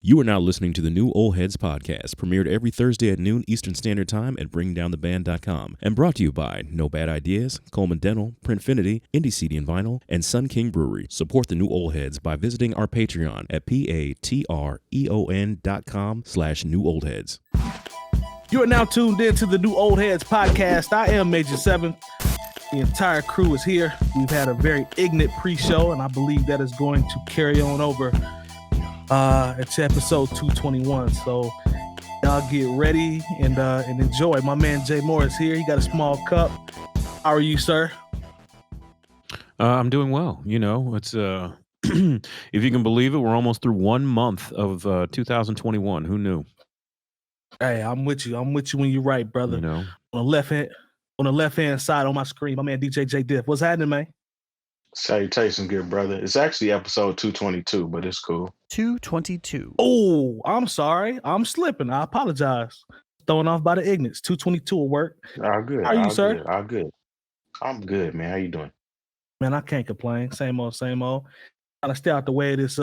You are now listening to the New Old Heads podcast, premiered every Thursday at noon Eastern Standard Time at BringDownTheBand.com, and brought to you by No Bad Ideas, Coleman Dental, Printfinity, Indie CD and Vinyl, and Sun King Brewery. Support the New Old Heads by visiting our Patreon at patreon.com/newoldheads. You are now tuned in to the New Old Heads podcast. I am Major 7. The entire crew is here. We've had a very ignorant pre-show, and I believe that is going to carry on over it's episode 221. So y'all get ready and enjoy. My man Jay Moore is here. He got a small cup. How are you, sir? I'm doing well. You know, it's if you can believe it, we're almost through 1 month of 2021. Who knew? Hey, I'm with you. I'm with you when you're right, brother. You know, on the left hand side on my screen, my man DJ Jay Diff. What's happening, man? Salutations, good brother. It's actually episode 222, but it's cool. 222. Oh, I'm sorry. I'm slipping. I apologize. Throwing off by the ignorance. 222 will work. All good. How are you, all sir? Good, all good. I'm good, man. How you doing? Man, I can't complain. Same old, same old. Trying to stay out the way of this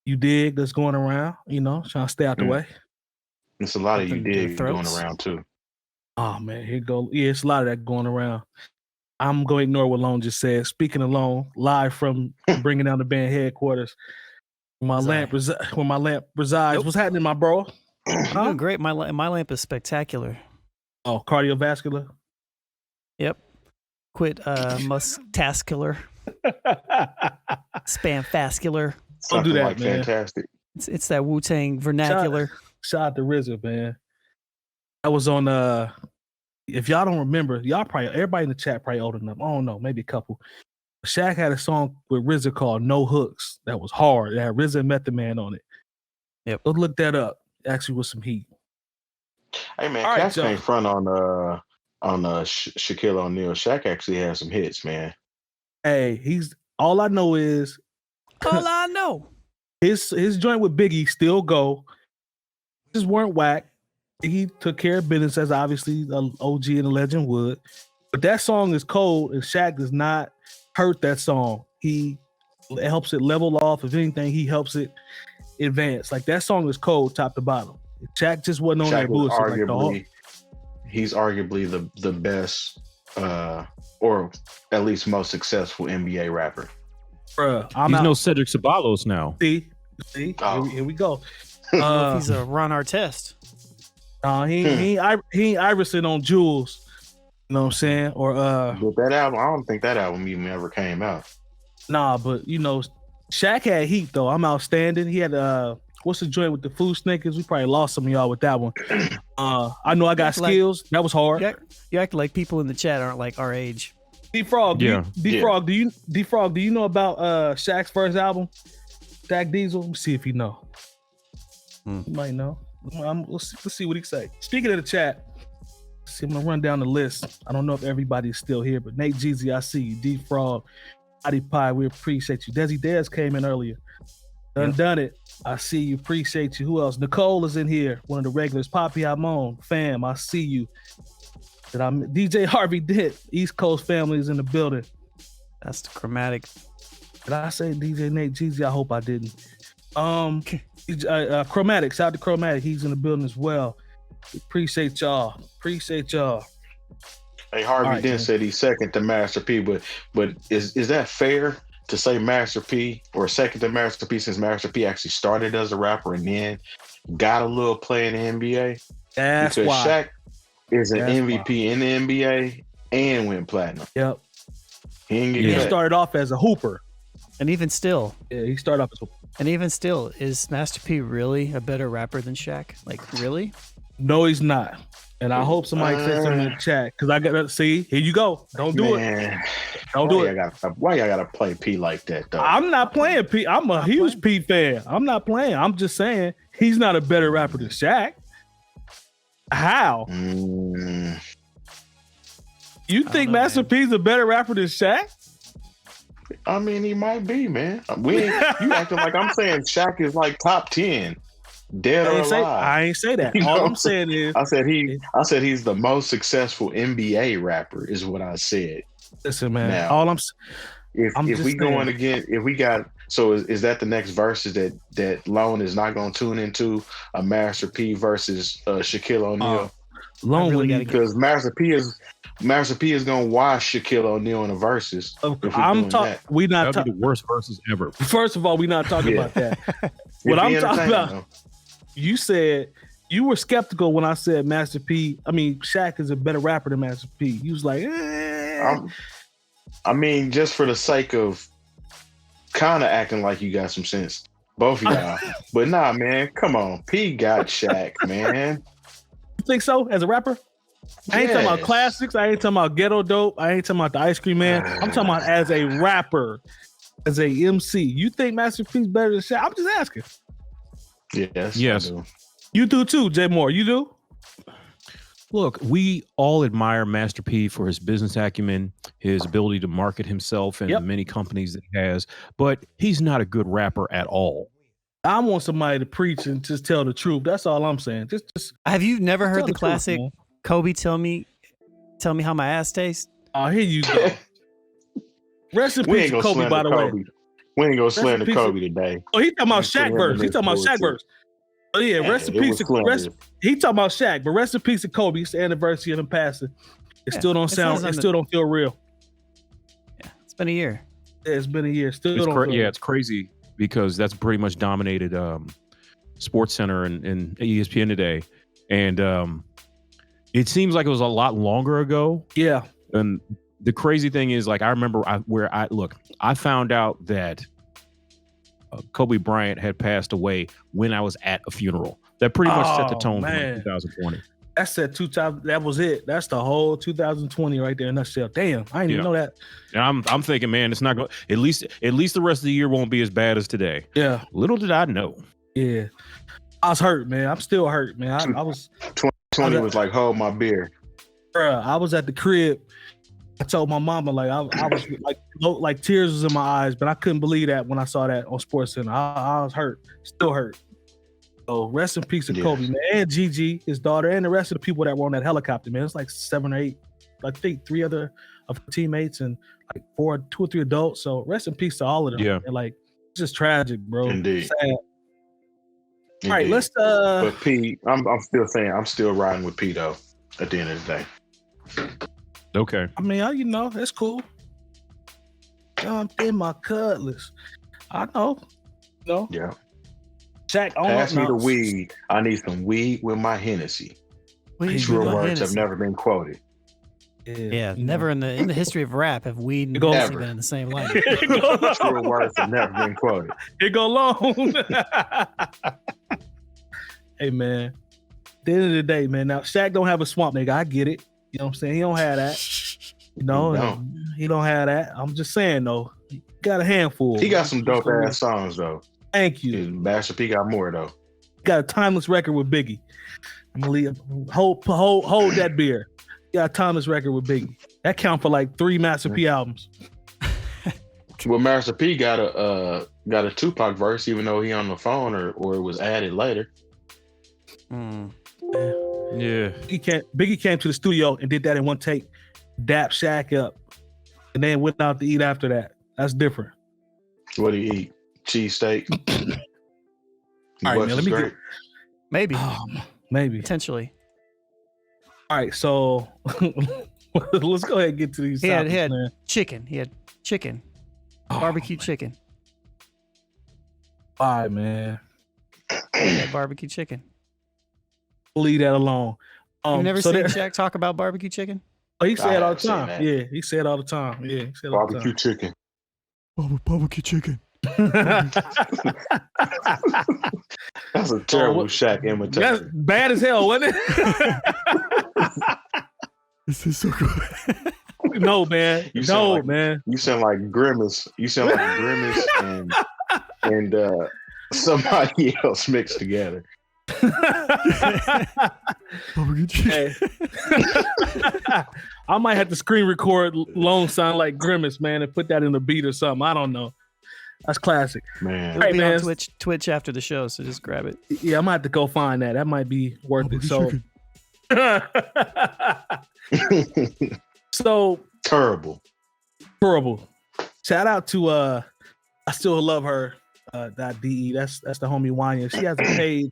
you dig that's going around, you know, trying to stay out the way. It's a lot of you dig going throats. around too. Oh man, here go. Yeah, it's a lot of that going around. I'm going to ignore what Lone just said. Speaking of Lone, live from bringing down the band headquarters. Where my lamp resides. Nope. What's happening, my bro? I'm doing great. My lamp is spectacular. Oh, cardiovascular. Yep. Quit mustascular. Spamfascular. Don't do Something that, like man. fantastic. It's that Wu-Tang vernacular. Shout out to RZA, man. I was on if y'all don't remember, y'all probably everybody in the chat probably old enough. I don't know, maybe a couple. Shaq had a song with RZA called No Hooks that was hard. It had RZA and Method Man on it. Yep. Go look that up. Actually with some heat. Hey man, All right, Cass Joe. ain't front on Shaquille O'Neal. Shaq actually has some hits, man. Hey, he's all I know is All I know. his joint with Biggie still go. Just weren't whack. He took care of business as obviously an OG and a legend would. But that song is cold, and Shaq does not hurt that song. He helps it level off. If anything, he helps it advance. Like that song is cold, top to bottom. Shaq just wasn't on Shaq that is bullshit. Like the whole, he's arguably the best or at least most successful NBA rapper. bruh, I'm he's out. no Cedric Ceballos now. See, Oh. here we go. He's a Ron Artest. He ain't Iverson on Jules. You know what I'm saying? Or But that album, I don't think that album even ever came out. nah, but you know, Shaq had heat though. I'm outstanding. He had what's the joint with the food snickers? We probably lost some of y'all with that one. I know I got Like- skills. That was hard. You act like people in the chat aren't like our age. D-Frog, Yeah. D-Frog, do you know about Shaq's first album? Shaq Diesel? Let me see if you know. You might know. Let's see what he say. Speaking of the chat, see, I'm gonna run down the list. I don't know if everybody's still here, but Nate Jeezy, I see you. D-Frog, Body Pie, we appreciate you. Desi Dez came in earlier. Done it. I see you. Appreciate you. Who else? Nicole is in here. One of the regulars. Poppy Amon, fam. I see you. DJ Harvey Dent. East Coast family is in the building. That's the chromatic. Did I say DJ Nate Jeezy? I hope I didn't. Chromatic. Shout out to Chromatic. He's in the building as well. Appreciate y'all. Hey, Harvey All right, Dent man. said he's second to Master P, but is that fair to say Master P or second to Master P since Master P actually started as a rapper and then got a little play in the NBA? That's Because why. Shaq is an That's MVP in the NBA and went platinum. Yep. He didn't get He cut. started off as a hooper. And even still, Yeah, he started off as a hooper. is Master P really a better rapper than Shaq? Like, really? No, he's not. And I hope somebody says something in the chat because I got to see. Here you go. Don't do it. Man, Don't do it. Why y'all gotta play P like that though? I'm not playing P. I'm a huge P fan. I'm not playing. I'm just saying he's not a better rapper than Shaq. How? You think know, Master man. P's a better rapper than Shaq? I mean, he might be, man. You acting like I'm saying Shaq is like top 10, dead or alive. I ain't say that. You know All what I'm I'm saying is, I said he's the most successful NBA rapper, is what I said. listen, man. Now, All I'm If just we going saying. again, if we got So is that the next verses that Lone is not going to tune into a Master P versus Shaquille O'Neal? Lone really gotta Because Master P is going to wash Shaquille O'Neal in the verses. I'm talking. We not That'd be the worst verses ever. First of all, we not talking about that. What It'd I'm be talking about, entertaining, you said you were skeptical when I said Master P. I mean, Shaq is a better rapper than Master P. You was like, I mean, just for the sake of kind of acting like you got some sense, both of y'all. But nah, man, come on. P got Shaq, man. You think so as a rapper? I ain't talking about classics. I ain't talking about ghetto dope. I ain't talking about the Ice Cream Man. I'm talking about as a rapper, as a MC. You think Master P's better than Shaq? I'm just asking. Yes. You do too, Jay Moore. You do? Look, we all admire Master P for his business acumen, his ability to market himself and the many companies that he has, but he's not a good rapper at all. I want somebody to preach and just tell the truth. That's all I'm saying. Just Have you never heard tell the truth, classic man. Kobe tell me how my ass tastes? Oh, here you go. Rest in We peace ain't to gonna Kobe, slander by the way. Kobe. We ain't gonna Rest in slander peace Kobe today. Oh, he talking about Let's put Shaq him verse. in He this talking about Shaq bullshit. verse. Oh yeah, rest in it peace. was slanderous. He talking about Shaq, but rest in peace to Kobe. It's the anniversary of him passing. It still don't sound. It still don't feel real. Yeah, it's been a year. Yeah, it's been a year. Still don't. Feel It's crazy because that's pretty much dominated Sports Center and ESPN today, and it seems like it was a lot longer ago. Yeah. And the crazy thing is, like, I remember I found out that Kobe Bryant had passed away when I was at a funeral. That pretty much set the tone for 2020. That's that 2000. That was it. That's the whole 2020 right there in a nutshell. Damn, I didn't even know that. And I'm thinking, man, it's not going. At least the rest of the year won't be as bad as today. Yeah. Little did I know. Yeah. I was hurt, man. I'm still hurt, man. I was. 2020 was like, hold my beer. Bruh, I was at the crib. I told my mama, like, I was like tears was in my eyes, but I couldn't believe that when I saw that on Sports Center. I was hurt, still hurt. So rest in peace to Kobe, man, and Gigi, his daughter, and the rest of the people that were on that helicopter, man. It's like 7 or 8, I think 3 other of her teammates and like 2 or 3 adults. So rest in peace to all of them. Yeah. And like, it's just tragic, bro. Indeed. Sad. Indeed. All right, let's But P, I'm still saying I'm still riding with P though. At the end of the day. Okay. I mean, you know, that's cool. I'm in my cutlass. I know. You know? Yeah. Shaq, Pass me the weed. I need some weed with my Hennessy. True words have never been quoted. Yeah, never in the history of rap have weed and Go Hennessy been in the same line. True words have never been quoted. It go long. Hey, man. At the end of the day, man. Now, Shaq don't have a swamp nigga. I get it. You know what I'm saying? He don't have that. You know, he don't have that. I'm just saying, though. He got a handful. He got some dope ass songs, though. Thank you. Master P got more, though. He got a timeless record with Biggie. I'm gonna leave, hold that beer. He got a timeless record with Biggie. That count for like 3 Master P albums. Well, Master P got a Tupac verse, even though he on the phone or it was added later. Yeah. Biggie came to the studio and did that in one take, dap Shaq up, and then went out to eat after that. That's different. What do you eat? Cheesesteak? All right, man, let me get... Maybe. Maybe. Potentially. All right, so let's go ahead and get to these topics, he had man. chicken. He had chicken. Barbecue chicken. All right, man. He had barbecue chicken. Leave that alone. You've never seen Shaq talk about barbecue chicken? Oh, he said it all the time. Yeah, he said it all the time. Yeah, he said barbecue chicken. Barbecue chicken. That's a terrible Shaq imitation. That's bad as hell, wasn't it? This is so good. No, man. Man. You sound like Grimace. You sound like Grimace and somebody else mixed together. Hey. I might have to screen record Lone sound like Grimace, man, and put that in the beat or something. I don't know. That's classic. Man. It'll be on Twitch after the show, so just grab it. Yeah, I might have to go find that. That might be worth it. So terrible. Shout out to I still love her. .de. That's the homie Wanya. She has a page.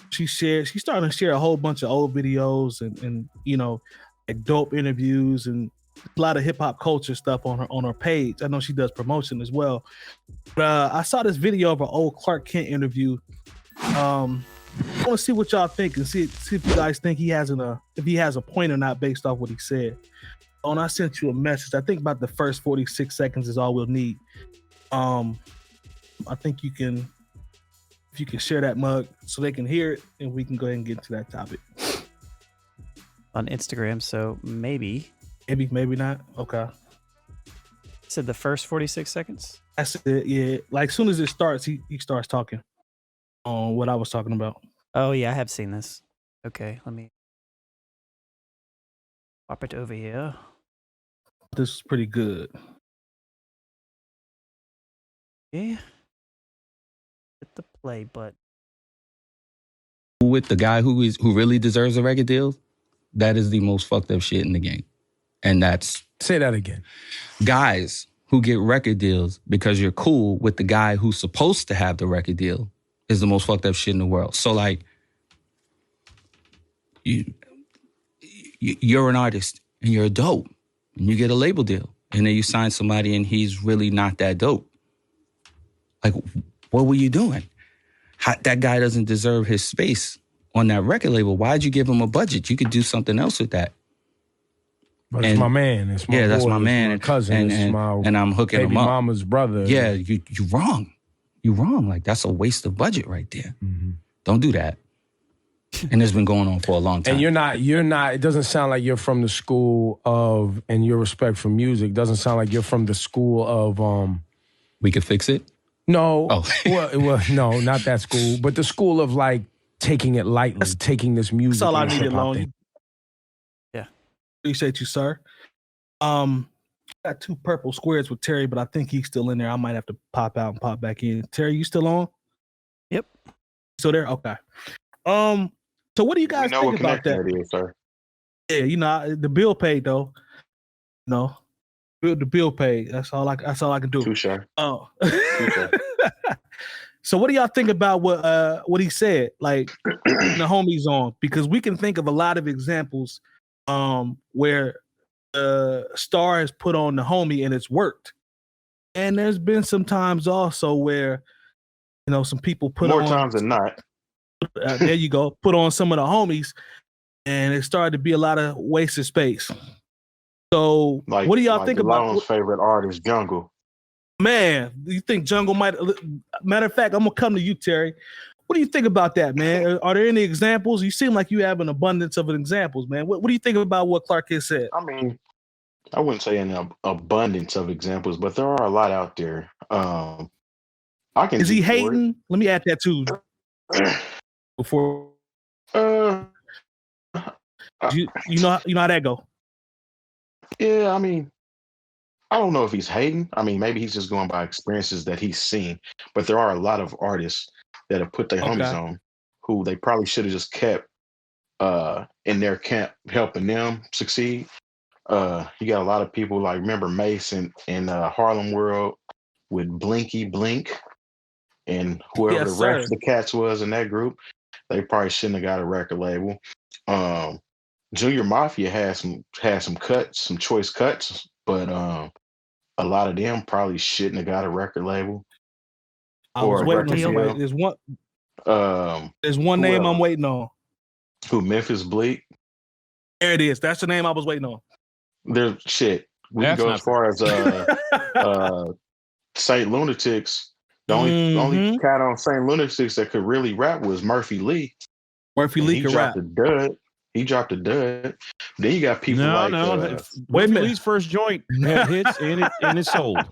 She's starting to share a whole bunch of old videos and you know, like dope interviews and a lot of hip hop culture stuff on her page. I know she does promotion as well. But I saw this video of an old Clark Kent interview. I want to see what y'all think and see if you guys think if he has a point or not based off what he said. And I sent you a message. I think about the first 46 seconds is all we'll need. I think if you can share that mug so they can hear it, and we can go ahead and get into that topic. On Instagram, so maybe not. Okay. Said the first 46 seconds? That's it, yeah. Like, as soon as it starts, he starts talking on what I was talking about. Oh, yeah, I have seen this. Okay, let me pop it over here. This is pretty good. Yeah. Hit the play button. With the guy who really deserves a record deal, that is the most fucked up shit in the game. And that's... Say that again. Guys who get record deals because you're cool with the guy who's supposed to have the record deal is the most fucked up shit in the world. So, like, you're an artist and you're dope and you get a label deal and then you sign somebody and he's really not that dope. Like, what were you doing? That guy doesn't deserve his space on that record label. Why'd you give him a budget? You could do something else with that. But it's my man. It's my boy. That's my man. It's my cousin. And I'm hooking him up. Mama's brother. Yeah, you're wrong. You're wrong. Like, that's a waste of budget right there. Mm-hmm. Don't do that. And it's been going on for a long time. And you're not, it doesn't sound like you're from the school of, and your respect for music doesn't sound like you're from the school of, We Could Fix It? No. Oh. well, no, not that school, but the school of, like, taking it lightly, taking this music. That's all I needed, Lone. Yeah. Appreciate you, sir. Got 2 purple squares with Terry, but I think he's still in there. I might have to pop out and pop back in. Terry, you still on? Yep. Still there? Okay. So what do you guys think about that? Is, sir. Yeah, you know, the bill paid though. No, the bill paid. That's all I can do. Touche. Oh. So what do y'all think about what he said? Like, the homies on, because we can think of a lot of examples where the star has put on the homie and it's worked, and there's been some times also where, you know, some people put more on times than not. There you go. Put on some of the homies, and it started to be a lot of wasted space. So, what do y'all think about Lone's favorite artist, Jungle? Man, you think Jungle might? Matter of fact, I'm gonna come to you, Terry. What do you think about that, man? Are there any examples? You seem like you have an abundance of examples, man. What do you think about what Clark has said? I mean, I wouldn't say an abundance of examples, but there are a lot out there. Is he hating? Let me add that too. Before you know how that go. Yeah, I mean, I don't know if he's hating. I mean, maybe he's just going by experiences that he's seen. But there are a lot of artists that have put their homies on who they probably should have just kept in their camp helping them succeed. You got a lot of people like, remember Mace in Harlem World with Blinky Blink and whoever the rest of the cats was in that group. They probably shouldn't have got a record label. Junior Mafia had some cuts, some choice cuts, but a lot of them probably shouldn't have got a record label. I was waiting on somebody. There's one name I'm waiting on. Who? Memphis Bleak. There it is. That's the name I was waiting on. There's shit. We can go as far as Saint Lunatics. The only cat on Saint Lunatics that could really rap was Murphy Lee. Murphy Lee could rap. He dropped a dud. Then you got people wait a minute. Lee's first joint had hits and it sold.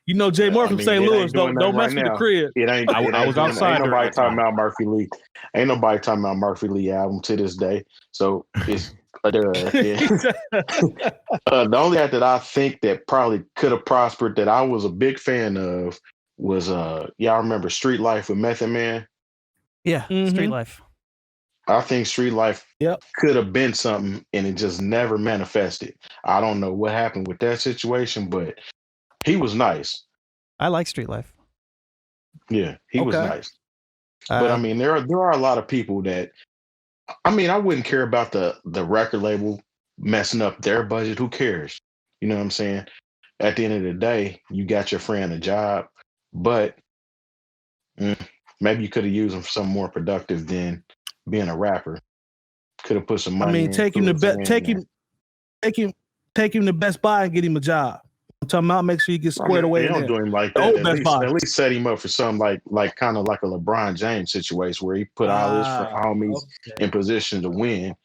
You know, Jay Moore from St. Louis. Don't mess with the crib. I was outside. Ain't nobody talking about Murphy Lee. Ain't nobody talking about Murphy Lee album to this day. So it's a dud. The only act that I think that probably could have prospered that I was a big fan of was y'all remember Street Life with Method Man? Yeah, Street Life. I think Street Life could have been something and it just never manifested. I don't know what happened with that situation, but he was nice. I like Street Life. Yeah, he was nice. But I mean, there are a lot of people that, I mean, I wouldn't care about the record label messing up their budget. Who cares? You know what I'm saying? At the end of the day, you got your friend a job, but maybe you could have used him for something more productive than being a rapper. Could have put some money. I mean, take him to Best Buy and get him a job. I'm talking about make sure he gets squared away. They don't do him like that. At least set him up for something like kind of like a LeBron James situation where he put all his homies in position to win.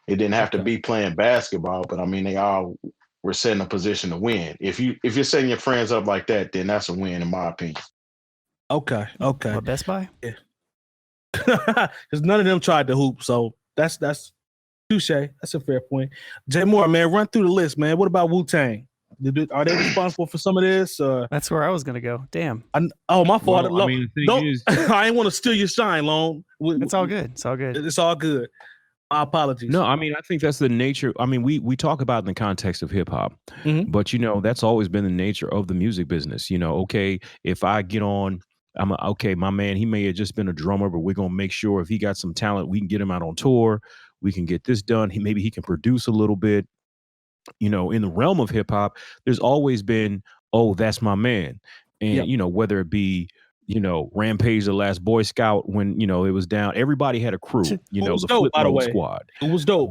It didn't have to be playing basketball, but I mean they all were set in a position to win. If you're setting your friends up like that, then that's a win in my opinion. Okay. What, Best Buy? Yeah. Because none of them tried to hoop, so that's touche. That's a fair point. Jay Moore, man, run through the list, man. What about Wu-Tang? Are they responsible for some of this? That's where I was gonna go. Damn. My fault. Well, I mean, the thing is, I ain't want to steal your shine, Lone. It's all good. It's all good. It's all good. My apologies. No, I mean, I think that's the nature. I mean, we talk about it in the context of hip hop, but that's always been the nature of the music business. Okay, if I get on, my man, he may have just been a drummer, but we're gonna make sure if he got some talent, we can get him out on tour. We can get this done. Maybe he can produce a little bit. In the realm of hip hop, there's always been, oh, that's my man. And, whether it be, Rampage, the Last Boy Scout, when, it was down, everybody had a crew, the dope, Flip Mode Squad. It was dope.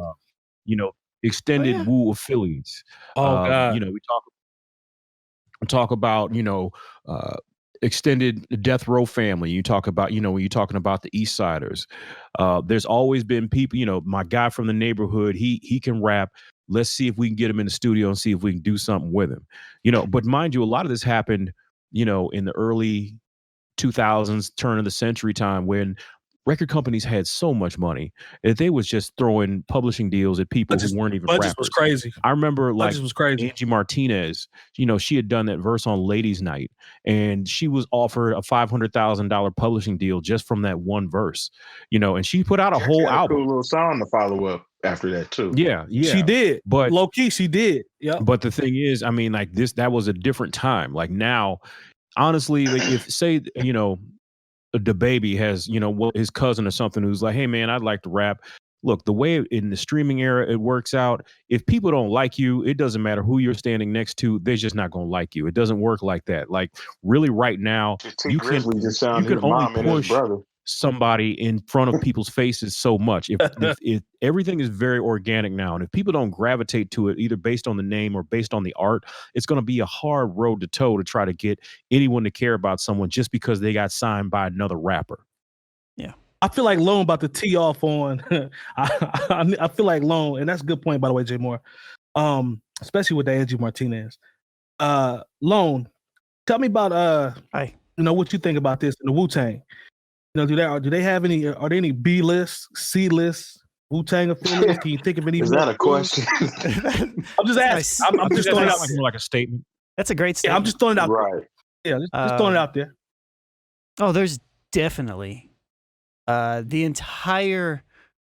Extended Wu affiliates. God. We talk about, extended Death Row family. You talk about, when you're talking about the East Siders, there's always been people, my guy from the neighborhood, he can rap. Let's see if we can get him in the studio and see if we can do something with him. But mind you, a lot of this happened, in the early 2000s, turn of the century time, when record companies had so much money that they was just throwing publishing deals at people who weren't even rappers. Was crazy. I remember was crazy. Angie Martinez, she had done that verse on Ladies Night, and she was offered a $500,000 publishing deal just from that one verse, and she put out a whole album. Cool little song to follow up after that too. Yeah. She did. But low key, she did. Yeah. But the thing is, I mean, like that was a different time. Like now, honestly, like if say, the baby has, his cousin or something who's like, hey man, I'd like to rap. Look, the way in the streaming era it works out, if people don't like you, it doesn't matter who you're standing next to, they're just not going to like you. It doesn't work like that. Like really right now, you can only push somebody in front of people's faces so much. If everything is very organic now, and if people don't gravitate to it either based on the name or based on the art, it's going to be a hard road to toe to try to get anyone to care about someone just because they got signed by another rapper. Yeah, I feel like Lone about to tee off on. I feel like Lone, and that's a good point by the way, Jay Moore. Especially with the Angie Martinez. Lone, tell me about what you think about this in the Wu-Tang. Do they have any? Are there any B list, C list Wu-Tang affiliates? Can you think of any? Is that a question? I'm just asking. I'm just throwing it out more like a statement. That's a great statement. Yeah, I'm just throwing it out. Right. Yeah, just throwing it out there. Oh, there's definitely the entire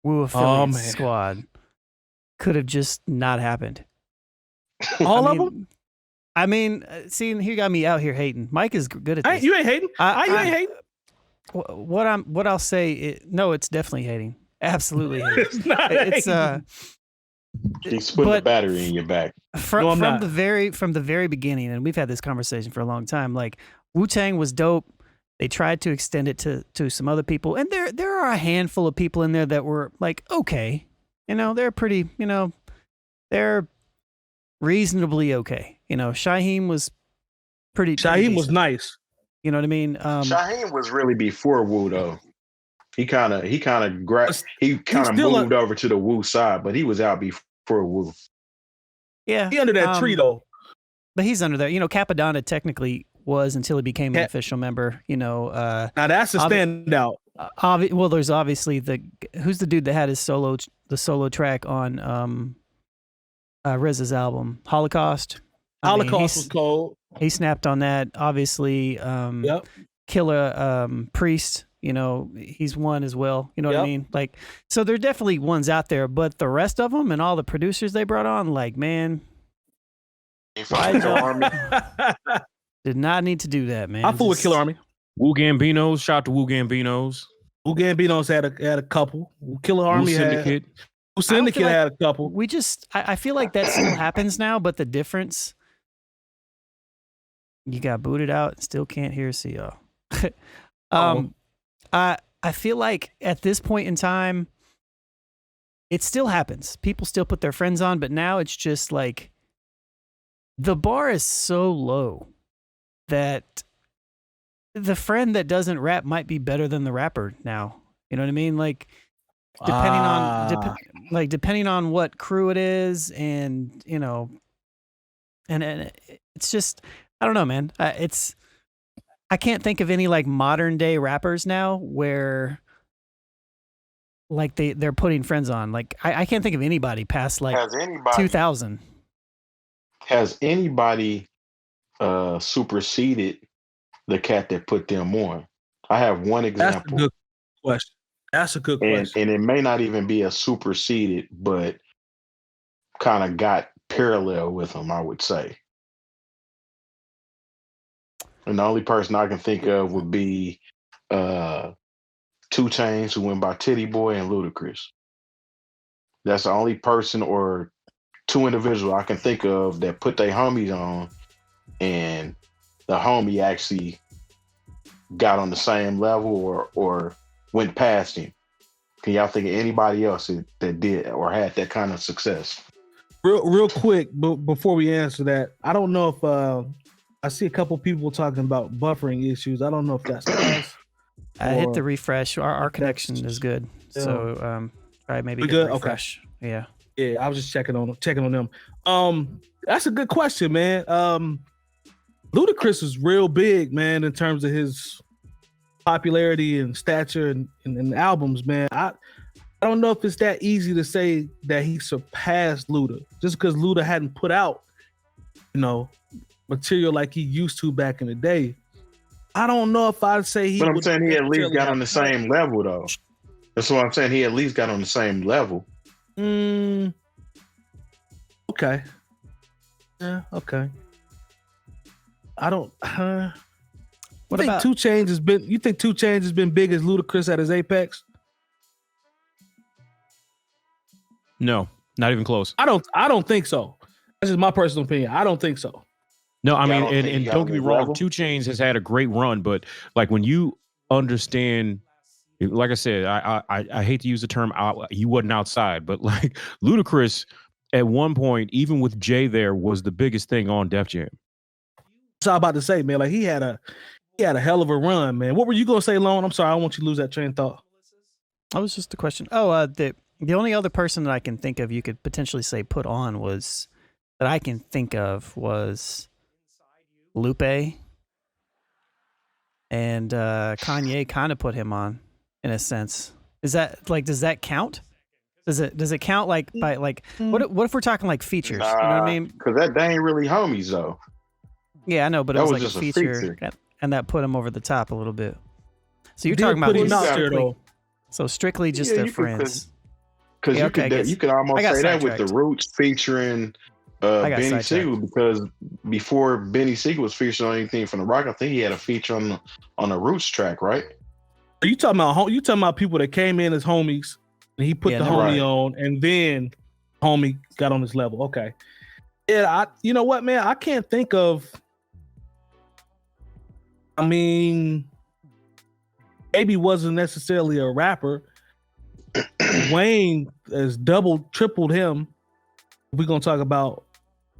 Wu affiliate squad could have just not happened. All of them. I mean, see, you got me out here hating. Mike is good at this. You ain't hating. You ain't hating. What I'll say, no, it's definitely hating. Absolutely hating. It's not hating. He's putting the battery in your back. From the very beginning, and we've had this conversation for a long time. Like Wu-Tang was dope. They tried to extend it to some other people, and there are a handful of people in there that were like, okay, they're pretty, they're reasonably okay. Shyheim was pretty. Shyheim was nice. You know what I mean? Shyheim was really before Wu though. He kind of moved over to the Wu side, but he was out before Wu. Yeah, he under that tree though. But he's under there. Capadonna technically was until he became an official member. Now that's a standout. Well, there's obviously who's the dude that had his solo track on RZA's album Holocaust. Holocaust was cold. He snapped on that. Obviously, Killer Priest, he's one as well. You know what I mean? Like, so there are definitely ones out there, but the rest of them and all the producers they brought on, like, man, did not need to do that, man. I fool with Killer Army. Wu Gambinos, shout out to Wu Gambinos. Wu Gambinos had a couple. Killer Army Syndicate. Wu Syndicate had a couple. We just, I feel like that still happens now, but the difference, you got booted out, still can't hear CO. I feel like at this point in time, it still happens. People still put their friends on, but now it's just like the bar is so low that the friend that doesn't rap might be better than the rapper now. You know what I mean? Like depending on what crew it is, and you know, and it's just, I don't know, man. I can't think of any like modern day rappers now where like they're putting friends on. Like I can't think of anybody past like 2000. Has anybody superseded the cat that put them on? I have one example. That's a good question. And it may not even be a superseded, but kind of got parallel with them, I would say. And the only person I can think of would be 2 Chainz, who went by Titty Boy, and Ludacris. That's the only person or 2 individuals I can think of that put their homies on, and the homie actually got on the same level or went past him. Can y'all think of anybody else that did or had that kind of success? Real quick, before we answer that, I don't know if I see a couple people talking about buffering issues. I don't know if that's us. I hit the refresh. Our connection is good. Yeah. So all right, maybe good. Refresh. Okay. Yeah. I was just checking on them. That's a good question, man. Ludacris is real big, man, in terms of his popularity and stature and albums, man. I don't know if it's that easy to say that he surpassed Luda just because Luda hadn't put out, you know, material like he used to back in the day. I don't know if I'd say he. But I'm saying he at least got on the same level, though. That's what I'm saying. He at least got on the same level. Okay. Yeah. Okay. I don't. What think about 2 Chainz has been? You think 2 Chainz has been big as Ludacris at his apex? No, not even close. I don't think so. That's just my personal opinion. I don't think so. No, I mean, and don't get me wrong, 2 Chainz has had a great run, but like when you understand, like I said, I hate to use the term he wasn't outside, but like Ludacris at one point, even with Jay there, was the biggest thing on Def Jam. That's all I'm about to say, man. Like he had a hell of a run, man. What were you gonna say, Lone? I'm sorry, I don't want you to lose that train of thought. That was just a question. Oh, the only other person that I can think of you could potentially say put on was Lupe, and Kanye kind of put him on in a sense. Is that like, does that count? Does it count like by like what if we're talking like features? You know what I mean? Because they ain't really homies though. Yeah, I know, but it was like just a feature, and that put him over the top a little bit. So you're talking about strictly just their friends. Because you could almost say that with the Roots featuring Benny Siegel, because before Benny Siegel was featured on anything from The Rock, I think he had a feature on the Roots track, right? Are you talking about people that came in as homies and he put the homie on, and then homie got on his level? Okay. Yeah, you know what, man? I can't think of. I mean, maybe wasn't necessarily a rapper. Wayne has tripled him. If we're gonna talk about,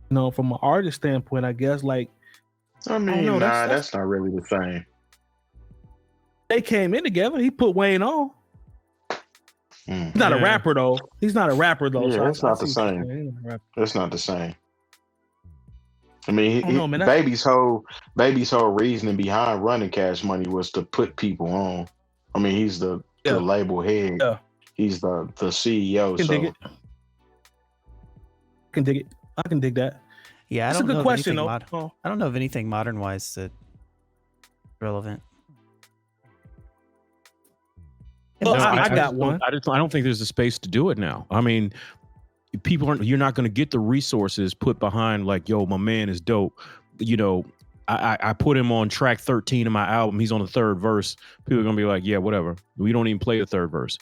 you know, from an artist standpoint, I guess. Like, I mean, that's not really the same. They came in together. He put Wayne on. He's not a rapper though. He's not a rapper though. Yeah, that's not the same. That's not the same. I mean, Baby's whole reasoning behind running Cash Money was to put people on. I mean, he's the label head. Yeah. He's the CEO. I can dig it. I can dig that. Yeah, that's a good question though. I don't know of anything modern wise that relevant. Well, I got one. I don't think there's a space to do it now. I mean, you're not going to get the resources put behind like, yo, my man is dope. You know, I put him on track 13 of my album. He's on the third verse. People are gonna be like, yeah, whatever. We don't even play the third verse.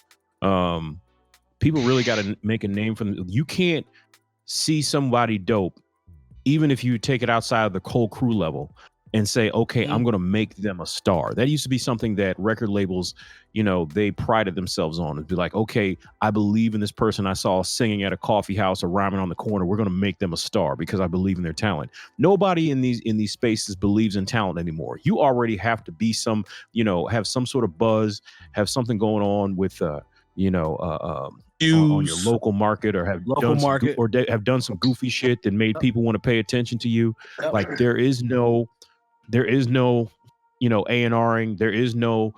People really got to make a name for them. You can't see somebody dope, even if you take it outside of the Cole Crew level, and say, okay, I'm going to make them a star. That used to be something that record labels, they prided themselves on. It'd be like, okay, I believe in this person I saw singing at a coffee house or rhyming on the corner. We're going to make them a star because I believe in their talent. Nobody in these spaces believes in talent anymore. You already have to be have some sort of buzz, have something going on with, on your local market, or have done some goofy shit that made people want to pay attention to you. Yep. Like there is no A&Ring. There is no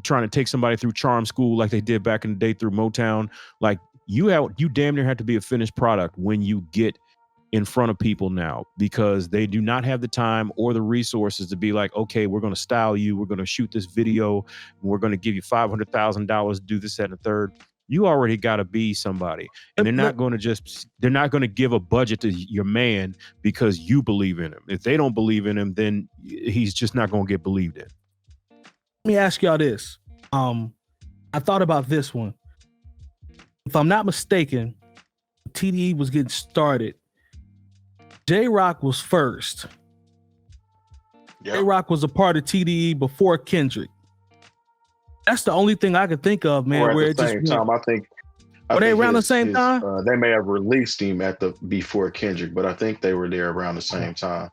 trying to take somebody through charm school like they did back in the day through Motown. Like you damn near have to be a finished product when you get in front of people now, because they do not have the time or the resources to be like, okay, we're going to style you, we're going to shoot this video, and we're going to give you $500,000 to do this, that, and the third. You already got to be somebody, and they're not going to give a budget to your man because you believe in him. If they don't believe in him, then he's just not going to get believed in. Let me ask y'all this. I thought about this one. If I'm not mistaken, TDE was getting started. J-Rock was first. Yep. J-Rock was a part of TDE before Kendrick. That's the only thing I could think of, man. Where at the same time, I think were they around the same time? They may have released him before Kendrick, but I think they were there around the same time.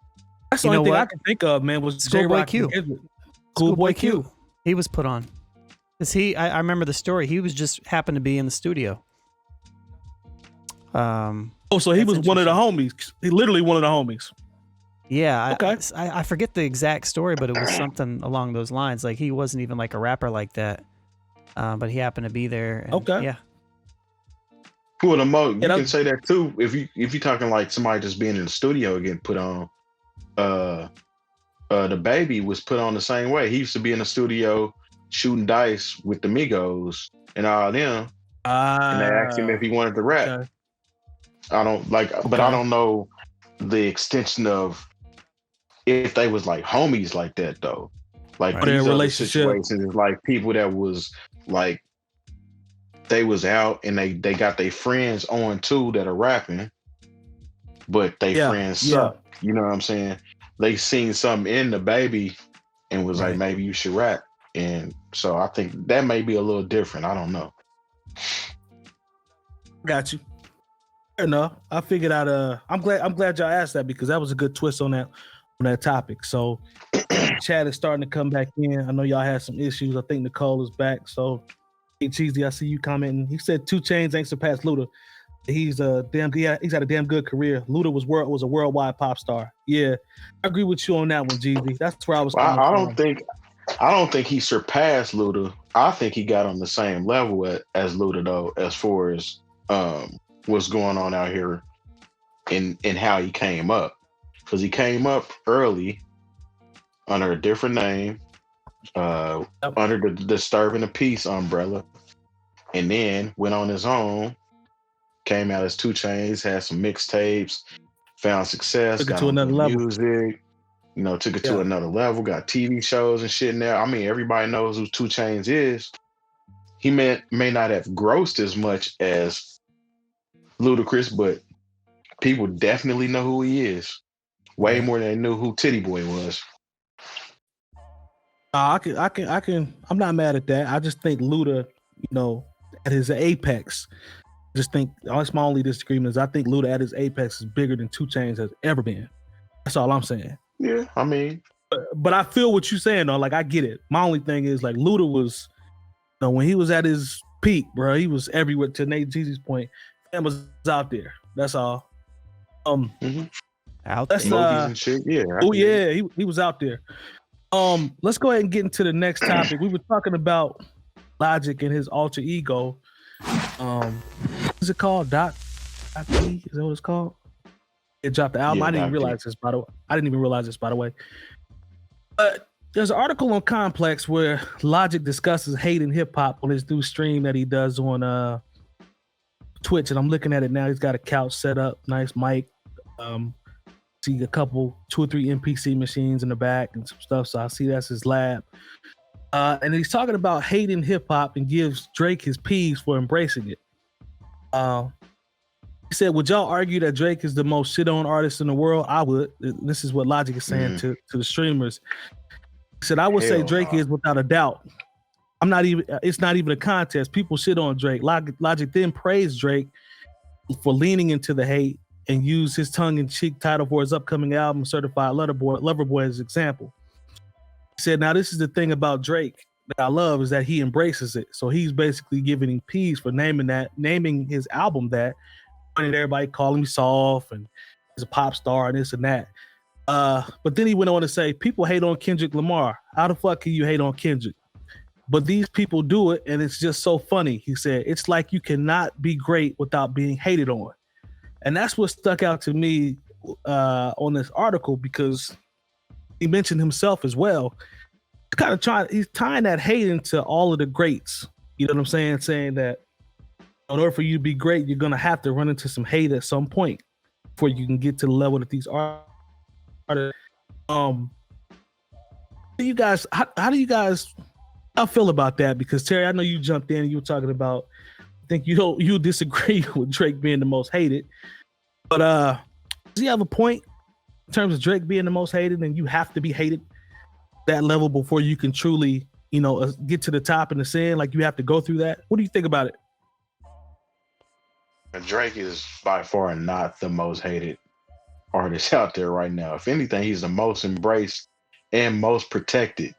That's the only thing I could think of, man. Was Schoolboy Q. Schoolboy Q. He was put on. I remember the story. He was just happened to be in the studio. So he was one of the homies. He literally one of the homies. Yeah. Okay. I forget the exact story, but it was something along those lines. Like he wasn't even like a rapper like that, but he happened to be there. And, okay. Yeah. Cool. You can say that too if you're talking like somebody just being in the studio getting put on. The Baby was put on the same way. He used to be in the studio shooting dice with the Migos and all them, and they asked him if he wanted to rap. Okay. I don't know the extension of if they was like homies like that though. Like these other situations, like people that was like they was out and they got their friends on too that are rapping, but they friends suck. You know what I'm saying? They seen something in the Baby and was like, maybe you should rap. And so I think that may be a little different. I don't know. Got you. Fair enough. I figured out. I'm glad y'all asked that because that was a good twist on that topic. So, chat is starting to come back in. I know y'all had some issues. I think Nicole is back. So, hey, Cheesy, I see you commenting. He said 2 Chainz ain't surpassed Luda. He's had a damn good career. Luda was a worldwide pop star. Yeah, I agree with you on that one, Jeezy. That's where I was. I don't think he surpassed Luda. I think he got on the same level as Luda though, as far as what's going on out here and how he came up. Because he came up early under a different name, under the Disturbing the Peace umbrella, and then went on his own, came out as 2 Chainz, had some mixtapes, found success, took it got to another level. Music, took it to another level, got TV shows and shit in there. I mean, everybody knows who 2 Chainz is. He may not have grossed as much as Ludacris, but people definitely know who he is. Way more than they knew who Titty Boy was. I can. I'm not mad at that. I just think Luda, at his apex, that's my only disagreement is I think Luda at his apex is bigger than 2 Chainz has ever been. That's all I'm saying. Yeah, I mean, but I feel what you're saying though. Like I get it. My only thing is like Luda was, when he was at his peak, bro, he was everywhere. To Nate Jeezy's point, and was out there. That's all. Out there. And shit. Yeah. Oh yeah, he was out there. Let's go ahead and get into the next topic. We were talking about Logic and his alter ego. What's it called? Dot P? Is that what it's called? It dropped the album. Yeah, I didn't even realize this, by the way. But there's an article on Complex where Logic discusses hate in hip hop on his new stream that he does on Twitch, and I'm looking at it now. He's got a couch set up, nice mic. See a couple, 2 or 3 MPC machines in the back and some stuff. So I see that's his lab. And he's talking about hating hip hop and gives Drake his peas for embracing it. He said, would y'all argue that Drake is the most shit on artist in the world? I would. This is what Logic is saying to the streamers. He said, I would say Drake is without a doubt. It's not even a contest. People shit on Drake. Logic then praised Drake for leaning into the hate and used his tongue-in-cheek title for his upcoming album, Certified Lover Boy, as an example. He said, now this is the thing about Drake that I love is that he embraces it. So he's basically giving him peas for naming his album that, and everybody calling me soft and he's a pop star and this and that. But then he went on to say, people hate on Kendrick Lamar. How the fuck can you hate on Kendrick? But these people do it, and it's just so funny. He said, it's like you cannot be great without being hated on. And that's what stuck out to me on this article, because he mentioned himself as well. He's tying that hate into all of the greats. You know what I'm saying? Saying that in order for you to be great, you're going to have to run into some hate at some point before you can get to the level that these artists. How do you guys feel about that? Because Terry, I know you jumped in and you were talking about, I think you disagree with Drake being the most hated, but does he have a point in terms of Drake being the most hated and you have to be hated that level before you can truly, get to the top in the scene? Like you have to go through that. What do you think about it? Drake is by far not the most hated artist out there right now. If anything, he's the most embraced and most protected.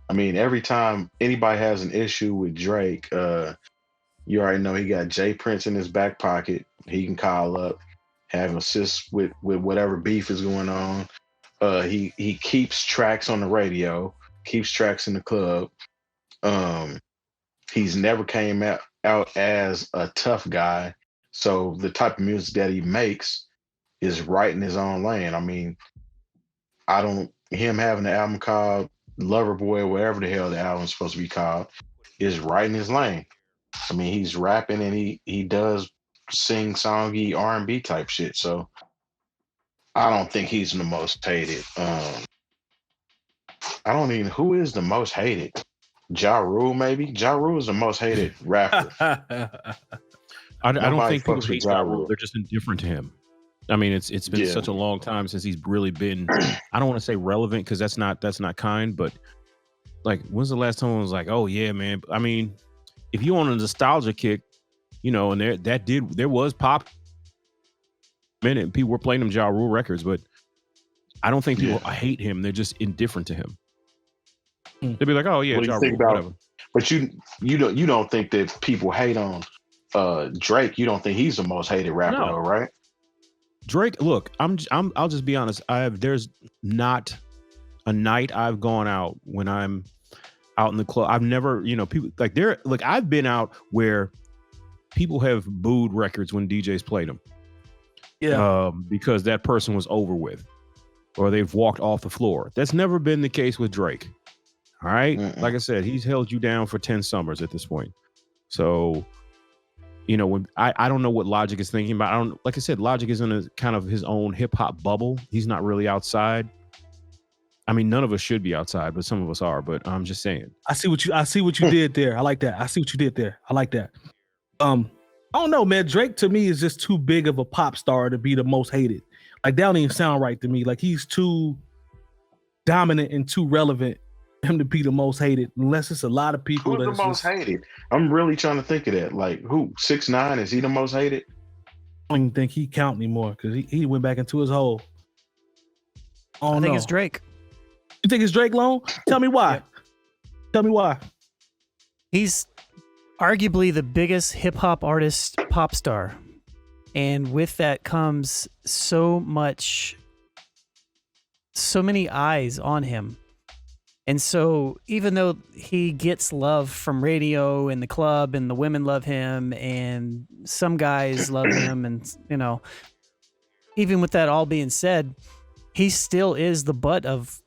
I mean, every time anybody has an issue with Drake, you already know he got Jay Prince in his back pocket. He can call up, have assists with whatever beef is going on. He keeps tracks on the radio, keeps tracks in the club. He's never came out as a tough guy. So the type of music that he makes is right in his own lane. I mean, him having an album called Lover Boy, or whatever the hell the album's supposed to be called, is right in his lane. I mean, he's rapping and he does sing-songy R&B type shit. So I don't think he's the most hated. Who is the most hated? Ja Rule, maybe? Ja Rule is the most hated rapper. I don't think people hate Ja Rule. They're just indifferent to him. I mean, it's been such a long time since he's really been, I don't want to say relevant because that's not kind, but like, when's the last time I was like, oh yeah, man. I mean, if you on a nostalgia kick, and there was pop minute, people were playing them Ja Rule records, but I don't think people hate him. They're just indifferent to him. They'd be like, oh yeah, Ja Rule, whatever. But you don't think that people hate on Drake? You don't think he's the most hated rapper, though, right? Drake, look, I'll just be honest. There's not a night I've gone out when I'm out in the club. I've never, people I've been out where people have booed records when DJs played them. Yeah. Because that person was over with, or they've walked off the floor. That's never been the case with Drake. All right. Like I said, he's held you down for 10 summers at this point. So, when I don't know what Logic is thinking about. Like I said, Logic is in a kind of his own hip hop bubble. He's not really outside. I mean, none of us should be outside, but some of us are. But I'm just saying. I see what you did there. I like that. I see what you did there. I like that. I don't know, man. Drake to me is just too big of a pop star to be the most hated. Like that don't even sound right to me. Like he's too dominant and too relevant for him to be the most hated. Unless it's a lot of people. Who's the most hated? I'm really trying to think of that. Like who? 6ix9ine, is he the most hated? I don't even think he count anymore because he went back into his hole. I think it's Drake. You think it's Drake Long? Tell me why. Tell me why. He's arguably the biggest hip hop artist, pop star. And with that comes so many eyes on him. And so even though he gets love from radio and the club and the women love him and some guys love him, and, even with that all being said, he still is the butt of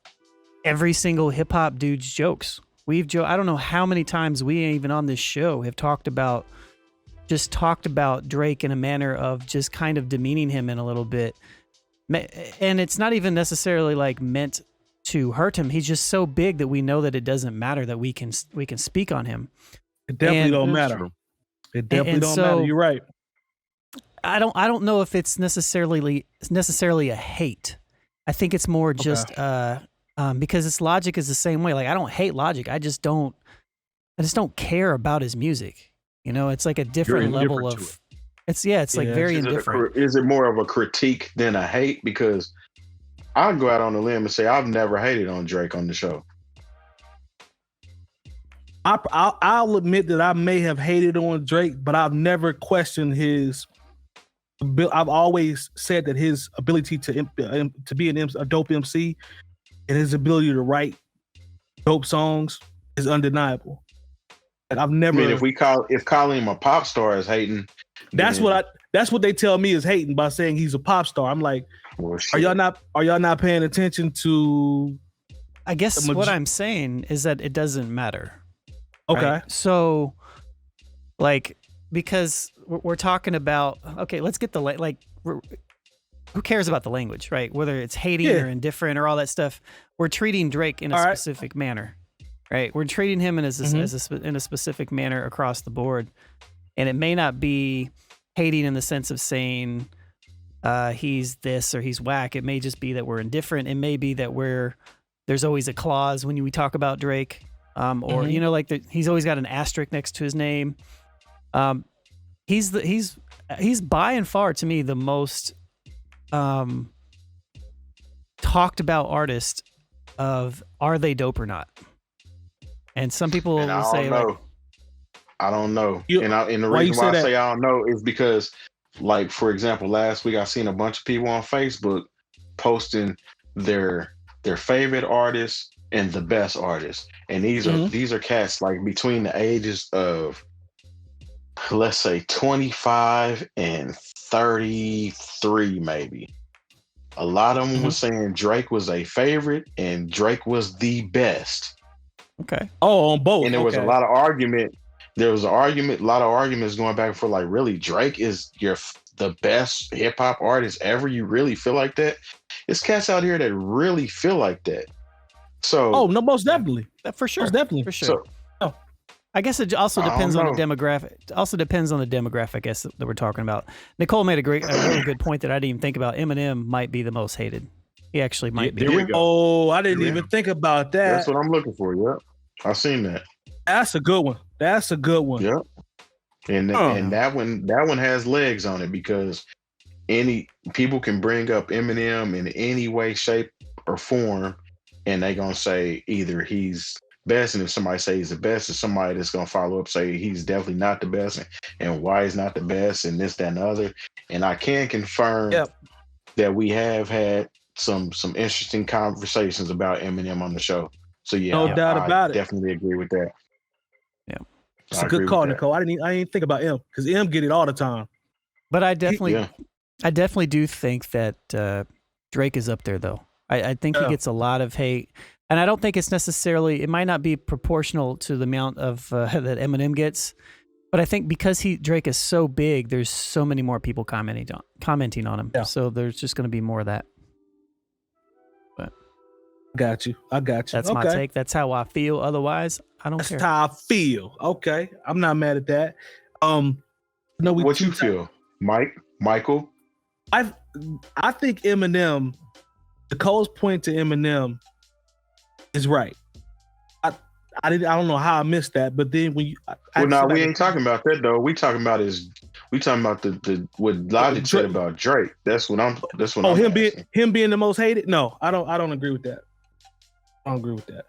every single hip hop dude's jokes. I don't know how many times we even on this show have talked about Drake in a manner of just kind of demeaning him in a little bit. and it's not even necessarily like meant to hurt him. He's just so big that we know that it doesn't matter that we can speak on him. It definitely don't matter. It definitely don't matter. You're right. I don't know if it's necessarily a hate. I think it's more just because its Logic is the same way. Like I don't hate Logic. I just don't care about his music. You know, it's like a different level of. It's like very indifferent. Is it more of a critique than a hate? Because I'll go out on a limb and say I've never hated on Drake on the show. I'll admit that I may have hated on Drake, but I've never questioned his. I've always said that his ability to be a dope MC and his ability to write dope songs is undeniable. And I've never. I mean, if calling him a pop star is hating, that's what they tell me is hating by saying he's a pop star. I'm like, are y'all not paying attention to? I guess what I'm saying is that it doesn't matter. Okay. Right? So, like, because we're talking about, okay, let's get who cares about the language, right? Whether it's hating or indifferent or all that stuff, we're treating Drake in a specific manner, right? We're treating him in a specific manner across the board. And it may not be hating in the sense of saying he's this or he's whack. It may just be that we're indifferent. It may be that there's always a clause when we talk about Drake. Or you know, like he's always got an asterisk next to his name. He's by and far to me the most talked about artist of are they dope or not? And some people will say like, I don't know. And the reason why I say I don't know is because, like, for example, last week I seen a bunch of people on Facebook posting their favorite artists and the best artists. And these are cats like between the ages of, let's say, 25 and 33 maybe. A lot of them was saying Drake was a favorite and Drake was the best. Okay. Oh, on both. And there was a lot of argument. There was a lot of arguments going back and forth. Like, really, Drake is the best hip hop artist ever? You really feel like that? It's cats out here that really feel like that. So, no, most definitely, for sure, most definitely, for sure. So, I guess it also depends on the demographic. It also depends on the demographic, I guess, that we're talking about. Nicole made a really good point that I didn't even think about. Eminem might be the most hated. He actually might be. There we go. Oh, I didn't even think about that. That's what I'm looking for. Yep, I've seen that. That's a good one. That's a good one. Yep. And that one has legs on it because any people can bring up Eminem in any way, shape, or form, and they gonna say either he's best, and if somebody says he's the best, it's somebody that's gonna follow up say he's definitely not the best, and why he's not the best, and this, that, and the other. And I can confirm that we have had some interesting conversations about Eminem on the show. So yeah, no doubt about it. Definitely agree with that. Yeah, it's a good call, Nicole. I didn't think about M because M get it all the time. But I definitely do think that Drake is up there though. I think he gets a lot of hate, and I don't think it's necessarily. It might not be proportional to the amount of that Eminem gets, but I think because Drake is so big, there's so many more people commenting on him. Yeah. So there's just going to be more of that. But I got you. That's my take. That's how I feel. Otherwise, I don't care. That's how I feel. Okay, I'm not mad at that. What you feel, Michael? I think Eminem. Nicole's point to Eminem is right. I don't know how I missed that, but then when we ain't talking about that though. We talking about the what Logic said about Drake. That's what I'm. Him being the most hated. No, I don't agree with that. I don't agree with that.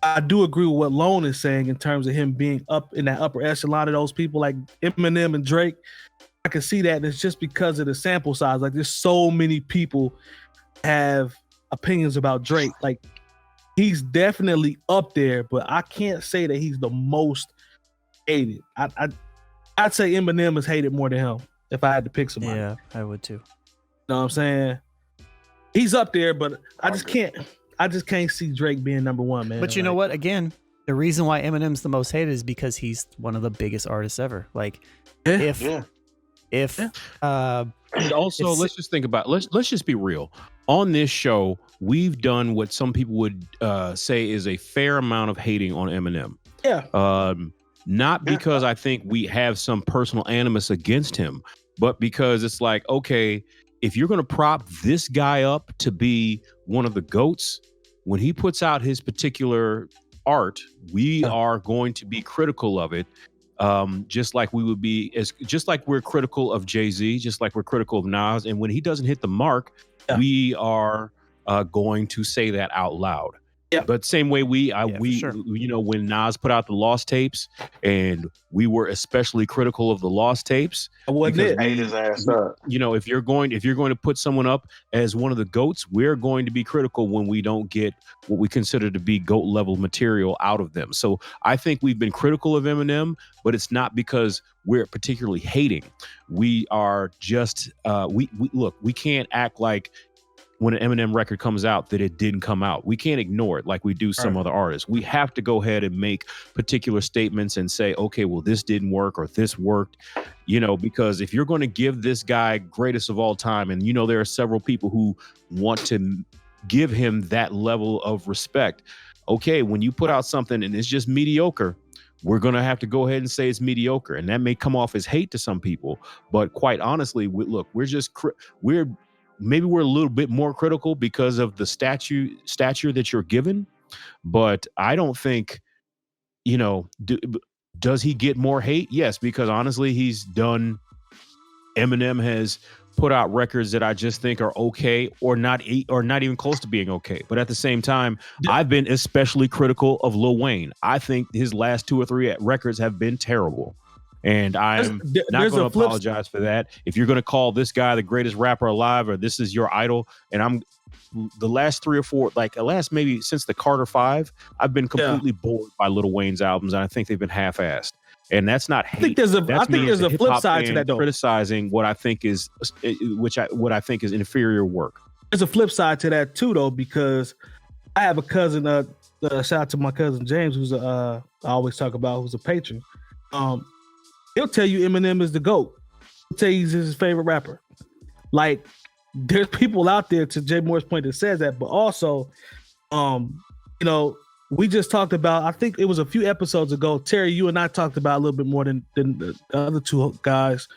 I do agree with what Lone is saying in terms of him being up in that upper echelon of those people like Eminem and Drake. I can see that, and it's just because of the sample size. Like, there's so many people have opinions about Drake. Like, he's definitely up there, but I can't say that he's the most hated. I'd say Eminem is hated more than him if I had to pick somebody. Yeah, I would too. You know what I'm saying? He's up there, but I just can't see Drake being number one, man. But you know what? Again, the reason why Eminem's the most hated is because he's one of the biggest artists ever. Like, If and also let's just think about let's just be real. On this show, we've done what some people would say is a fair amount of hating on Eminem. Yeah. Not because I think we have some personal animus against him, but because it's like, okay, if you're going to prop this guy up to be one of the GOATs, when he puts out his particular art, we are going to be critical of it. Just like we would be, just like we're critical of Jay-Z, just like we're critical of Nas. And when he doesn't hit the mark, we are going to say that out loud. Yeah. But same way sure. You know, when Nas put out the Lost tapes, and we were especially critical of the Lost tapes. Ate his ass up. You know, if you're going to put someone up as one of the GOATs, we're going to be critical when we don't get what we consider to be GOAT level material out of them. So I think we've been critical of Eminem, but it's not because we're particularly hating. We are just we can't act like when an Eminem record comes out that it didn't come out. We can't ignore it like we do some other artists. We have to go ahead and make particular statements and say, okay, well, this didn't work or this worked, you know, because if you're going to give this guy greatest of all time, and you know, there are several people who want to give him that level of respect. Okay, when you put out something and it's just mediocre, we're going to have to go ahead and say it's mediocre. And that may come off as hate to some people, but quite honestly, maybe we're a little bit more critical because of the stature that you're given, but I don't think, you know, does he get more hate? Yes, because honestly, Eminem has put out records that I just think are okay or not even close to being okay. But at the same time, I've been especially critical of Lil Wayne. I think his last 2 or 3 records have been terrible. And I'm not going to apologize for that. If you're going to call this guy the greatest rapper alive, or this is your idol, and the last 3 or 4, maybe since the Carter 5, I've been completely bored by Lil Wayne's albums, and I think they've been half-assed. And that's not hate. I think there's a flip side to that, though. Criticizing what I think is inferior work. There's a flip side to that too, though, because I have a cousin. Shout out to my cousin James, who's I always talk about, who's a patron. He'll tell you Eminem is the GOAT. He'll tell you he's his favorite rapper. Like, there's people out there, to Jay Moore's point, that says that, but also, you know, we just talked about, I think it was a few episodes ago, Terry, you and I talked about a little bit more than the other 2 guys.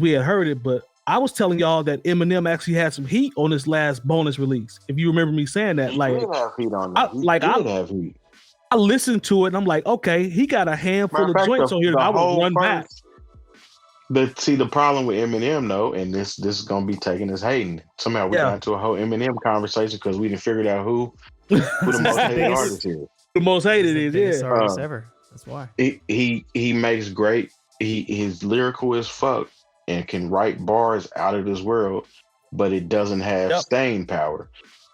We had heard it, but I was telling y'all that Eminem actually had some heat on his last bonus release. If you remember me saying that, he did have heat on that. Have heat. I listened to it and I'm like, okay, he got a handful of joints on here that I would run back. But see, the problem with Eminem, though, and this is gonna be taken as hating. Somehow we got into a whole Eminem conversation because we didn't figure out who the most hated artist is. The most hated is, artist ever. That's why. He makes great. He's lyrical as fuck and can write bars out of this world, but it doesn't have staying power,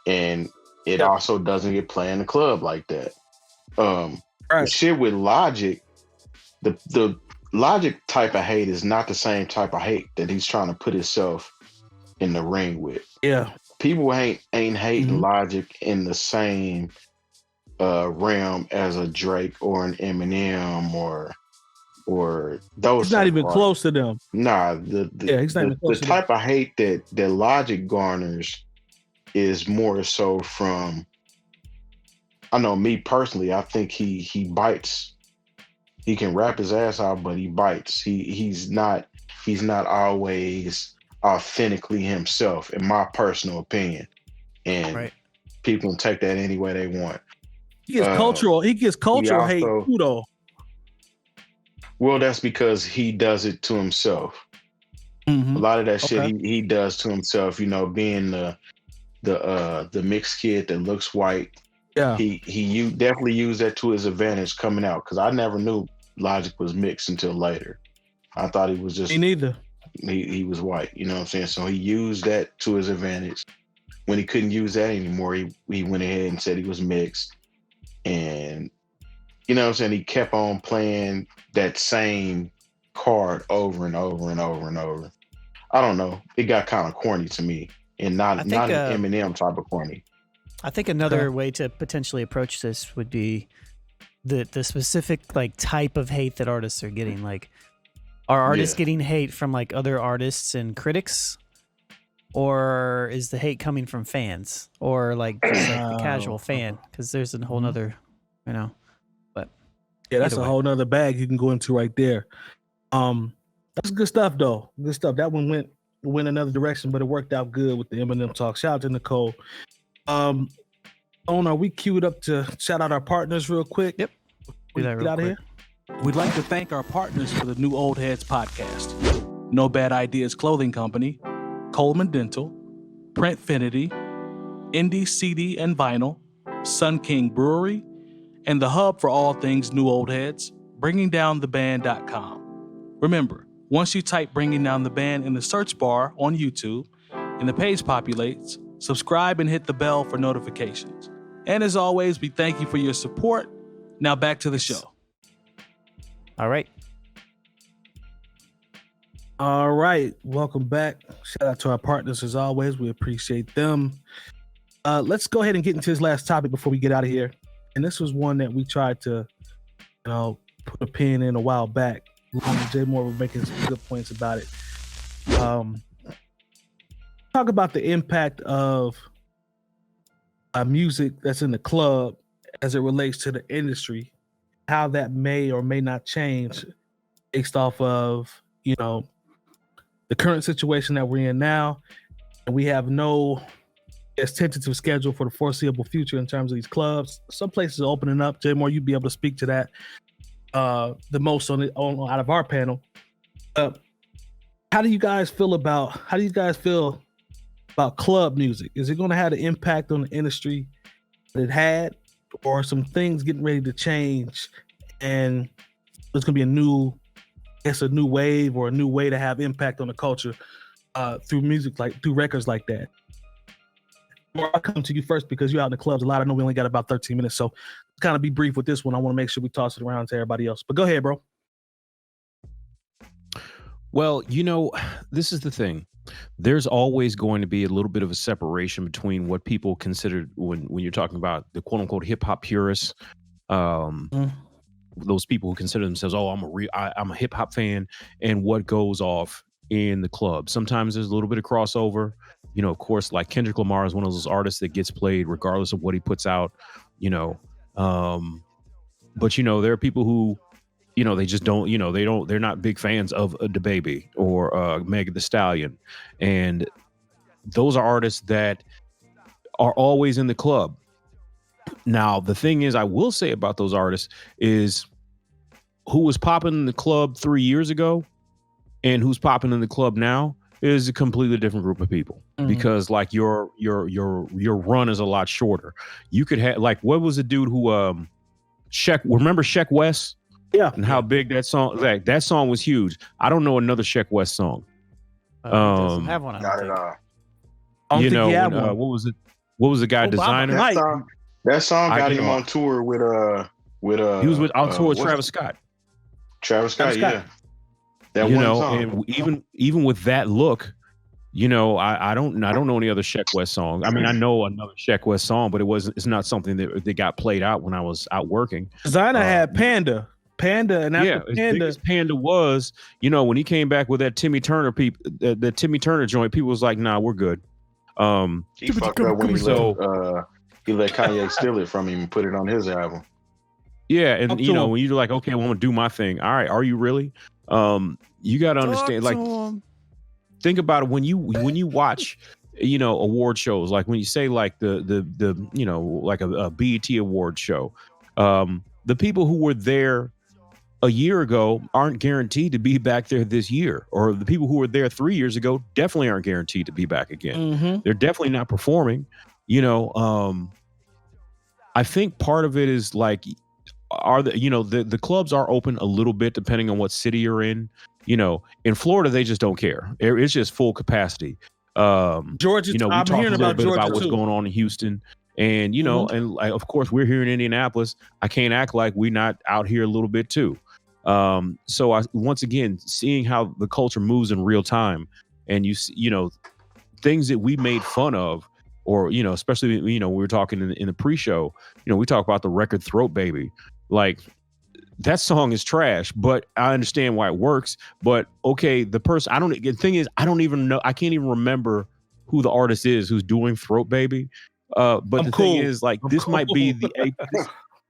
and it also doesn't get played in the club like that. The shit with Logic, the Logic type of hate is not the same type of hate that he's trying to put himself in the ring with. Yeah, people ain't hating Logic in the same realm as a Drake or an Eminem or those. He's not even close to them. Nah, he's not even close. The type of hate that Logic garners is more so from. I know me personally, I think he bites. He can rap his ass out, but he bites. He's not always authentically himself, in my personal opinion. And people can take that any way they want. He gets cultural hate too, though. Well, that's because he does it to himself. Mm-hmm. A lot of that shit he does to himself, you know, being the mixed kid that looks white. Yeah, he definitely used that to his advantage coming out, because I never knew Logic was mixed until later. I thought he was just me neither. He was white, you know what I'm saying? So he used that to his advantage. When he couldn't use that anymore, he went ahead and said he was mixed, and you know what I'm saying, he kept on playing that same card over and over and over and over. I don't know, it got kind of corny to me, and not an Eminem type of corny. I think another way to potentially approach this would be the specific like type of hate that artists are getting. Like Are artists getting hate from like other artists and critics? Or is the hate coming from fans? Or like just like the casual fan? Because there's a whole nother, but yeah, that's a whole nother bag you can go into right there. That's good stuff though. Good stuff. That one went another direction, but it worked out good with the Eminem talk. Shout out to Nicole. Are we queued up to shout out our partners real quick? Yep. Get out of here. We'd like to thank our partners for the new Old Heads podcast. No Bad Ideas Clothing Company, Coleman Dental, Printfinity, Indie CD and Vinyl, Sun King Brewery, and the hub for all things New Old Heads, bringingdowntheband.com. Remember, once you type Bringing Down the Band in the search bar on YouTube and the page populates, subscribe and hit the bell for notifications. And as always, we thank you for your support. Now back to the show. All right. All right. Welcome back. Shout out to our partners as always. We appreciate them. Let's go ahead and get into this last topic before we get out of here. And this was one that we tried to, put a pin in a while back. Jay Moore was making some good points about it. Talk about the impact of music that's in the club as it relates to the industry, how that may or may not change based off of, the current situation that we're in now. And we have no tentative schedule for the foreseeable future in terms of these clubs. Some places are opening up. Jay Moore, you'd be able to speak to that the most out of our panel. How do you guys feel about club music? Is it going to have an impact on the industry that it had, or some things getting ready to change and there's going to be a new wave or a new way to have impact on the culture through music, like through records like that? Or I'll come to you first because you're out in the clubs a lot. I know we only got about 13 minutes, so kind of be brief with this one. I want to make sure we toss it around to everybody else. But go ahead, bro. Well, this is the thing. There's always going to be a little bit of a separation between what people consider when you're talking about the quote unquote hip hop purists, those people who consider themselves, I'm a hip hop fan, and what goes off in the club. Sometimes there's a little bit of crossover. Of course, like Kendrick Lamar is one of those artists that gets played regardless of what he puts out, but there are people who, they just don't, they're not big fans of DaBaby or Megan Thee Stallion. And those are artists that are always in the club. Now, the thing is, I will say about those artists is who was popping in the club 3 years ago and who's popping in the club now is a completely different group of people, because like your run is a lot shorter. You could have, like, what was the dude who remember Sheck West? Yeah. And how big that song, that song was huge. I don't know another Sheck West song. Doesn't have one. Not at all. What was it? What was the guy Designer? That song got him on tour with he was on tour with Travis Scott. Travis Scott, yeah. That one song. And even with that look, I don't know any other Sheck West songs. I mean, I know another Sheck West song, but it's not something that got played out when I was out working. Designer had Panda, and after as big as Panda was, when he came back with that Timmy Turner the Timmy Turner joint, people was like, nah, we're good. He fucked up when he let Kanye steal it from him and put it on his album. Yeah, and when you're like, okay, well, I'm gonna do my thing. All right, are you really? You got to understand, like, think about it when you watch, award shows, like when you say like the like a BET award show, the people who were there a year ago aren't guaranteed to be back there this year, or the people who were there 3 years ago definitely aren't guaranteed to be back again. They're definitely not performing. I think part of it is like, the clubs are open a little bit depending on what city you're in. In Florida, they just don't care. It's just full capacity. Georgia, we talked a little bit about what's going on in Houston, and and like, of course we're here in Indianapolis. I can't act like we're not out here a little bit too. So once again, seeing how the culture moves in real time, and things that we made fun of, or especially we were talking in the pre-show. We talk about the record Throat Baby. Like, that song is trash, but I understand why it works. But okay, the thing is, I don't even know, I can't even remember who the artist is who's doing Throat Baby. But the thing is, like, this might be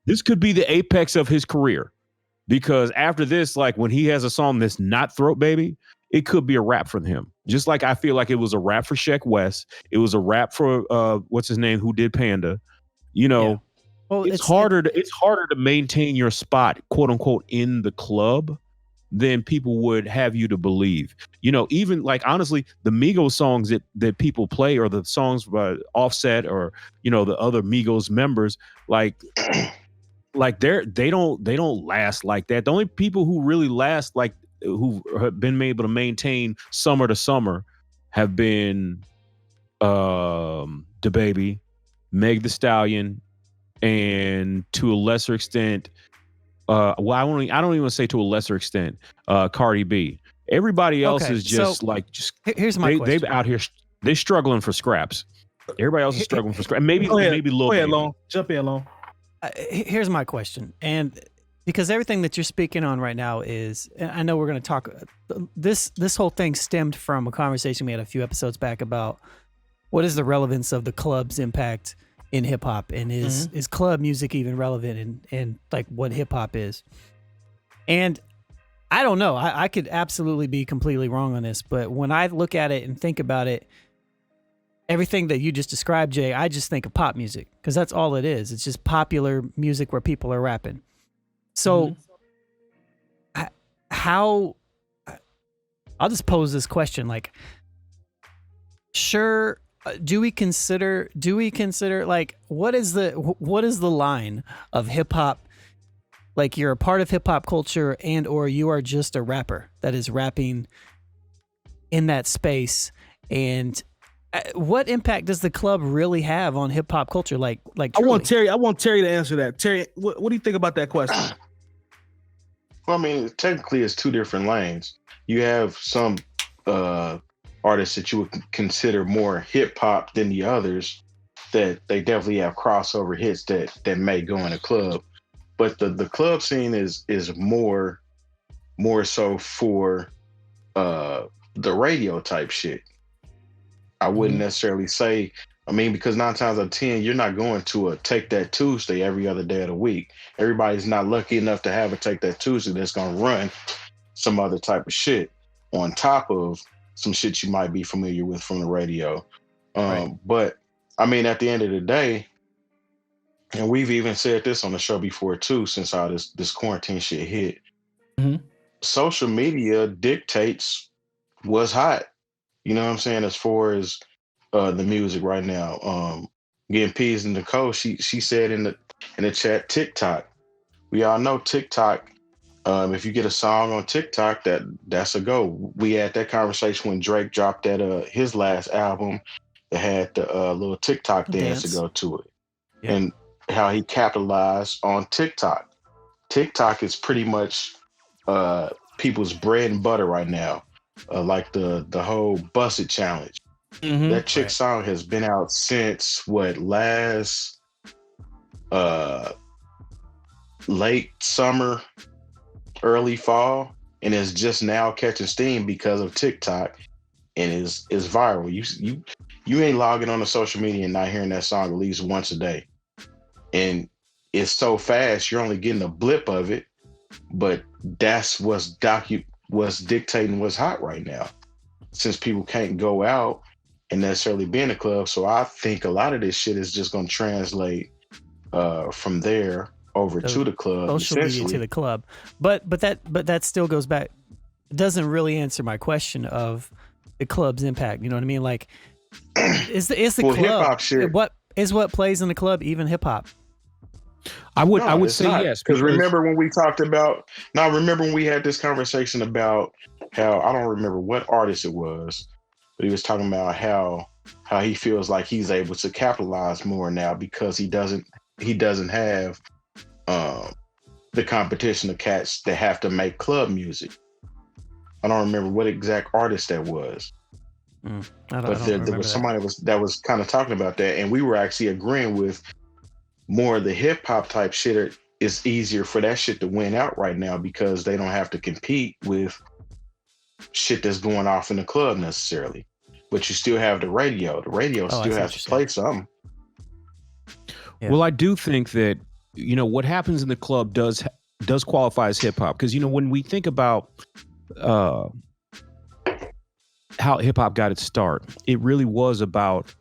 this could be the apex of his career, because after this, like, when he has a song that's not Throat Baby, it could be a rap for him. Just like I feel like it was a rap for Sheck West. It was a rap for what's his name, who did Panda. You know, yeah. Well, it's harder to maintain your spot, quote unquote, in the club than people would have you to believe. You know, even like, honestly, the Migos songs that people play, or the songs by Offset, or, you know, the other Migos members, like they don't last like that. The only people who really last, like, who have been able to maintain summer to summer, have been DaBaby, Meg Thee Stallion, and to a lesser extent, I don't even say to a lesser extent, Cardi B. Everybody else is just here's my question. They've out here, they're struggling for scraps. Everybody else is struggling for scraps. Maybe Lil Baby. Long. Jump in, Long. Here's my question, and because everything that you're speaking on right now is, and I know we're going to talk, this whole thing stemmed from a conversation we had a few episodes back about what is the relevance of the club's impact in hip hop, and is club music even relevant in like what hip hop is? And I don't know. I could absolutely be completely wrong on this, but when I look at it and think about it, everything that you just described, Jay, I just think of pop music, because that's all it is. It's just popular music where people are rapping. So how, I'll just pose this question, like, sure, do we consider like, what is the line of hip hop? Like, you're a part of hip hop culture, and or you are just a rapper that is rapping in that space, and what impact does the club really have on hip hop culture? Like truly? I want Terry to answer that. Terry, what do you think about that question? Well, I mean, technically it's two different lanes. You have some artists that you would consider more hip hop than the others, that they definitely have crossover hits that may go in a club. But the club scene is more so for the radio type shit. I wouldn't necessarily say, I mean, because 9 times out of 10, you're not going to a Take That Tuesday every other day of the week. Everybody's not lucky enough to have a Take That Tuesday that's going to run some other type of shit on top of some shit you might be familiar with from the radio. Right. But I mean, at the end of the day, and we've even said this on the show before too, since all this quarantine shit hit, social media dictates what's hot. You know what I'm saying? As far as the music right now, getting peas in the cold. She said in the chat, TikTok. We all know TikTok. If you get a song on TikTok, that's a go. We had that conversation when Drake dropped that his last album that had the little TikTok dance to go to it, and how he capitalized on TikTok. TikTok is pretty much people's bread and butter right now. Like the whole Bust It challenge. That chick's song has been out since last late summer, early fall, and is just now catching steam because of TikTok, and is viral. You ain't logging on to social media and not hearing that song at least once a day, and it's so fast you're only getting a blip of it, but that's what's dictating what's hot right now, since people can't go out and necessarily be in a club. So I think a lot of this shit is just going to translate from there over to the club, social media to the club. But that still goes back. It doesn't really answer my question of the club's impact. You know what I mean? Like, is the club hip-hop shit, what plays in the club even hip hop? I would say not. Yes. Because remember when we had this conversation about how, I don't remember what artist it was, but he was talking about how he feels like he's able to capitalize more now because he doesn't have the competition of cats that have to make club music. I don't remember what exact artist that was. But there was somebody that was kind of talking about that, and we were actually agreeing with more of the hip hop type shit it's easier for that shit to win out right now because they don't have to compete with shit that's going off in the club necessarily. But you still have the radio. The radio still has to play something. Yeah. Well, I do think that, you know, what happens in the club does qualify as hip hop. Because, you know, when we think about how hip hop got its start, it really was about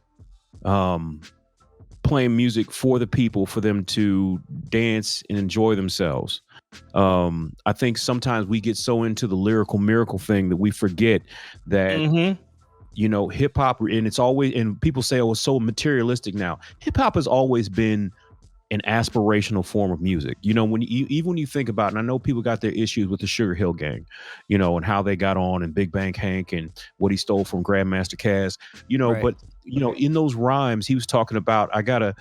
playing music for the people, for them to dance and enjoy themselves. I think sometimes we get so into the lyrical miracle thing that we forget that, you know, hip hop, and it's always, and people say, oh, it's so materialistic now. Hip hop has always been an aspirational form of music. You know, even when you think about, and I know people got their issues with the Sugar Hill Gang, you know, and how they got on, and Big Bang Hank and what he stole from Grandmaster Caz, you know, but you know, in those rhymes, he was talking about, I got a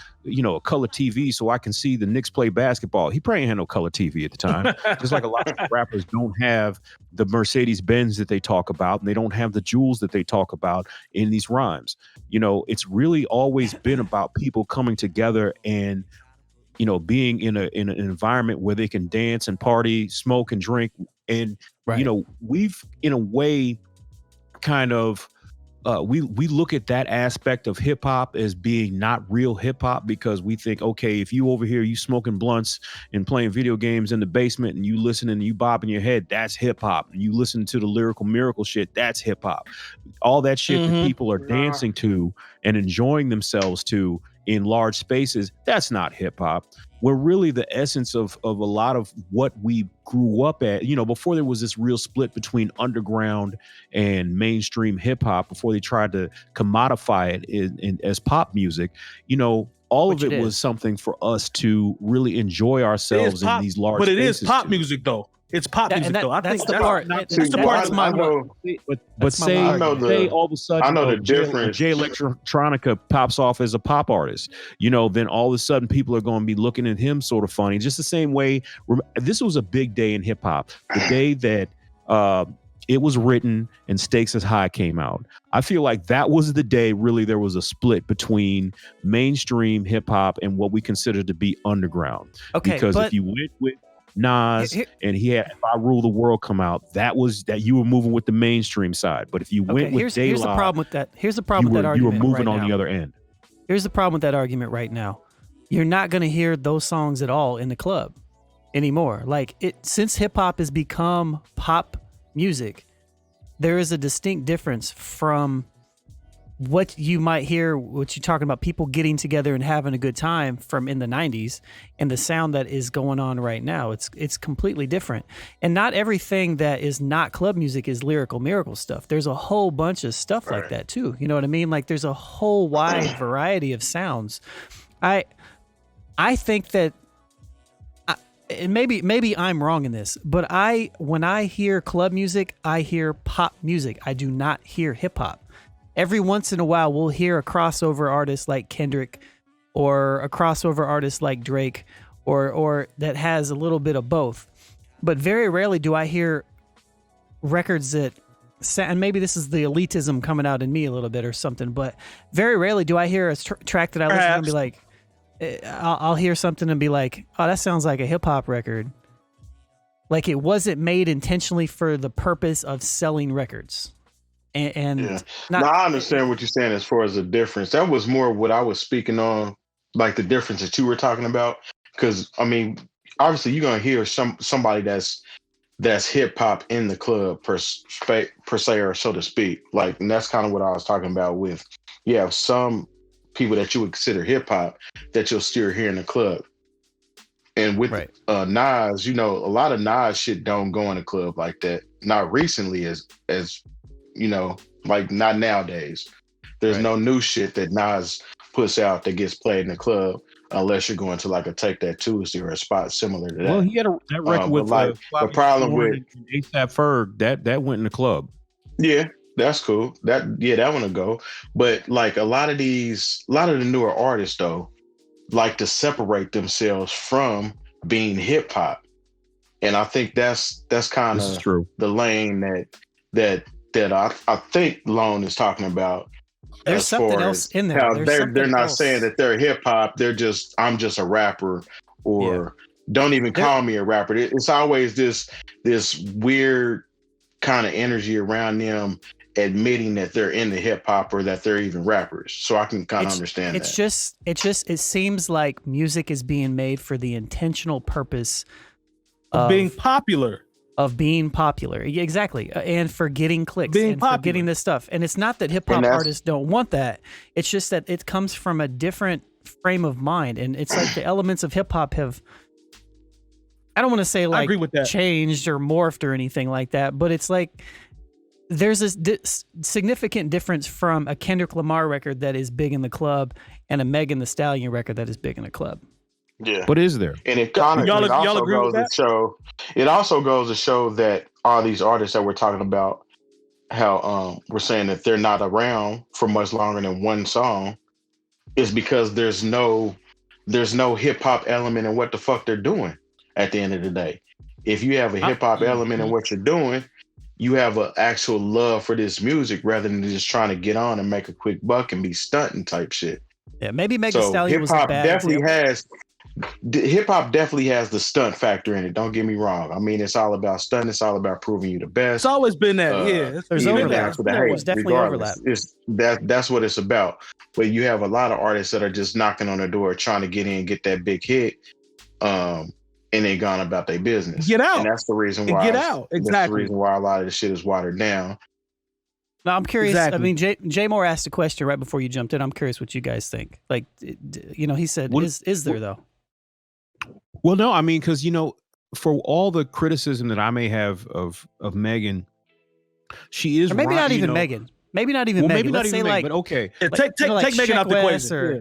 color TV so I can see the Knicks play basketball. He probably ain't had no color TV at the time. Just like a lot of rappers don't have the Mercedes-Benz that they talk about, and they don't have the jewels that they talk about in these rhymes. You know, it's really always been about people coming together and, you know, being in an environment where they can dance and party, smoke and drink. And, you know, we've, in a way, kind of, we look at that aspect of hip hop as being not real hip hop, because we think, okay, if you over here, you smoking blunts and playing video games in the basement and you listening and you bobbing your head, that's hip hop. And you listen to the lyrical miracle shit, that's hip hop. All that shit that people are dancing to and enjoying themselves to in large spaces, that's not hip hop. Where really the essence of a lot of what we grew up at, you know, before there was this real split between underground and mainstream hip hop, before they tried to commodify it as pop music, you know, all of it was something for us to really enjoy ourselves in these large spaces. But it is pop music though. It's pop music though. I think the part. That's the part. But say all of a sudden, I know the difference. Jay Electronica pops off as a pop artist, you know, then all of a sudden people are going to be looking at him sort of funny. Just the same way. This was a big day in hip hop. The day that It Was Written and Stakes Is High came out. I feel like that was the day really there was a split between mainstream hip hop and what we consider to be underground. Okay, because if you went with Nas and he had If I Rule the World come out, that was that you were moving with the mainstream side. But if you went with De La, here's the problem with that. Here's the problem with that argument. You were moving on the other end. Here's the problem with that argument right now. You're not going to hear those songs at all in the club anymore. Like since hip hop has become pop music, there is a distinct difference from what you might hear, what you're talking about, people getting together and having a good time from in the 90s, and the sound that is going on right now. It's completely different. And not everything that is not club music is lyrical miracle stuff. There's a whole bunch of stuff like that too. You know what I mean? Like there's a whole wide variety of sounds. I think that, and maybe I'm wrong in this, but when I hear club music, I hear pop music. I do not hear hip hop. Every once in a while, we'll hear a crossover artist like Kendrick or a crossover artist like Drake or that has a little bit of both. But very rarely do I hear records that, and maybe this is the elitism coming out in me a little bit or something, but very rarely do I hear a track that I listen to and be like, I'll hear something and be like, oh, that sounds like a hip hop record. Like it wasn't made intentionally for the purpose of selling records. And now I understand what you're saying as far as the difference. That was more what I was speaking on, like the difference that you were talking about. Because I mean, obviously you're gonna hear somebody that's hip hop in the club per se, or so to speak. Like, and that's kind of what I was talking about with some people that you would consider hip hop that you'll still hear in the club. And with Nas, you know, a lot of Nas shit don't go in the club like that. Not recently as you know, like not nowadays. There's no new shit that Nas puts out that gets played in the club unless you're going to like a Take That Tuesday or a spot similar to that. Well, he had that record with like the problem with ASAP Ferg that went in the club. Yeah, that's cool. That one will go. But like a lot of the newer artists though like to separate themselves from being hip hop, and I think that's kind of the lane that I think Lone is talking about. There's something else in there. They're not saying that they're hip hop. They're just, I'm just a rapper, or don't even call me a rapper. It's always this weird kind of energy around them admitting that they're into hip hop or that they're even rappers. So I can kind of understand that. It seems like music is being made for the intentional purpose of being popular. Yeah, exactly. And for getting clicks for getting this stuff. And it's not that hip hop artists don't want that. It's just that it comes from a different frame of mind. And it's like the elements of hip hop have, I don't want to say like changed or morphed or anything like that, but it's like there's this significant difference from a Kendrick Lamar record that is big in the club and a Megan Thee Stallion record that is big in the club. Yeah. What is there? And it kind of also goes to show that all these artists that we're talking about, how we're saying that they're not around for much longer than one song, is because there's no hip hop element in what the fuck they're doing at the end of the day. If you have a hip hop element in what you're doing, you have an actual love for this music rather than just trying to get on and make a quick buck and be stunting type shit. Yeah, maybe Megan Thee Stallion was a bad hip hop definitely has the stunt factor in it. Don't get me wrong. I mean, it's all about stunt. It's all about proving you the best. It's always been that. There's overlap. There's definitely overlap. That's what it's about. But you have a lot of artists that are just knocking on the door, trying to get in, get that big hit, and they gone about their business. Get out. And that's the reason why. Get out. Exactly. That's the reason why a lot of this shit is watered down. Now, I'm curious. Exactly. I mean, Jay Moore asked a question right before you jumped in. I'm curious what you guys think. Like, he said, is there though? Well, no, I mean, because, for all the criticism that I may have of Megan, she is, or maybe not even Megan. Maybe not even Megan. Maybe Let's not even Megan, like, but okay. Take Megan out the equation. Or,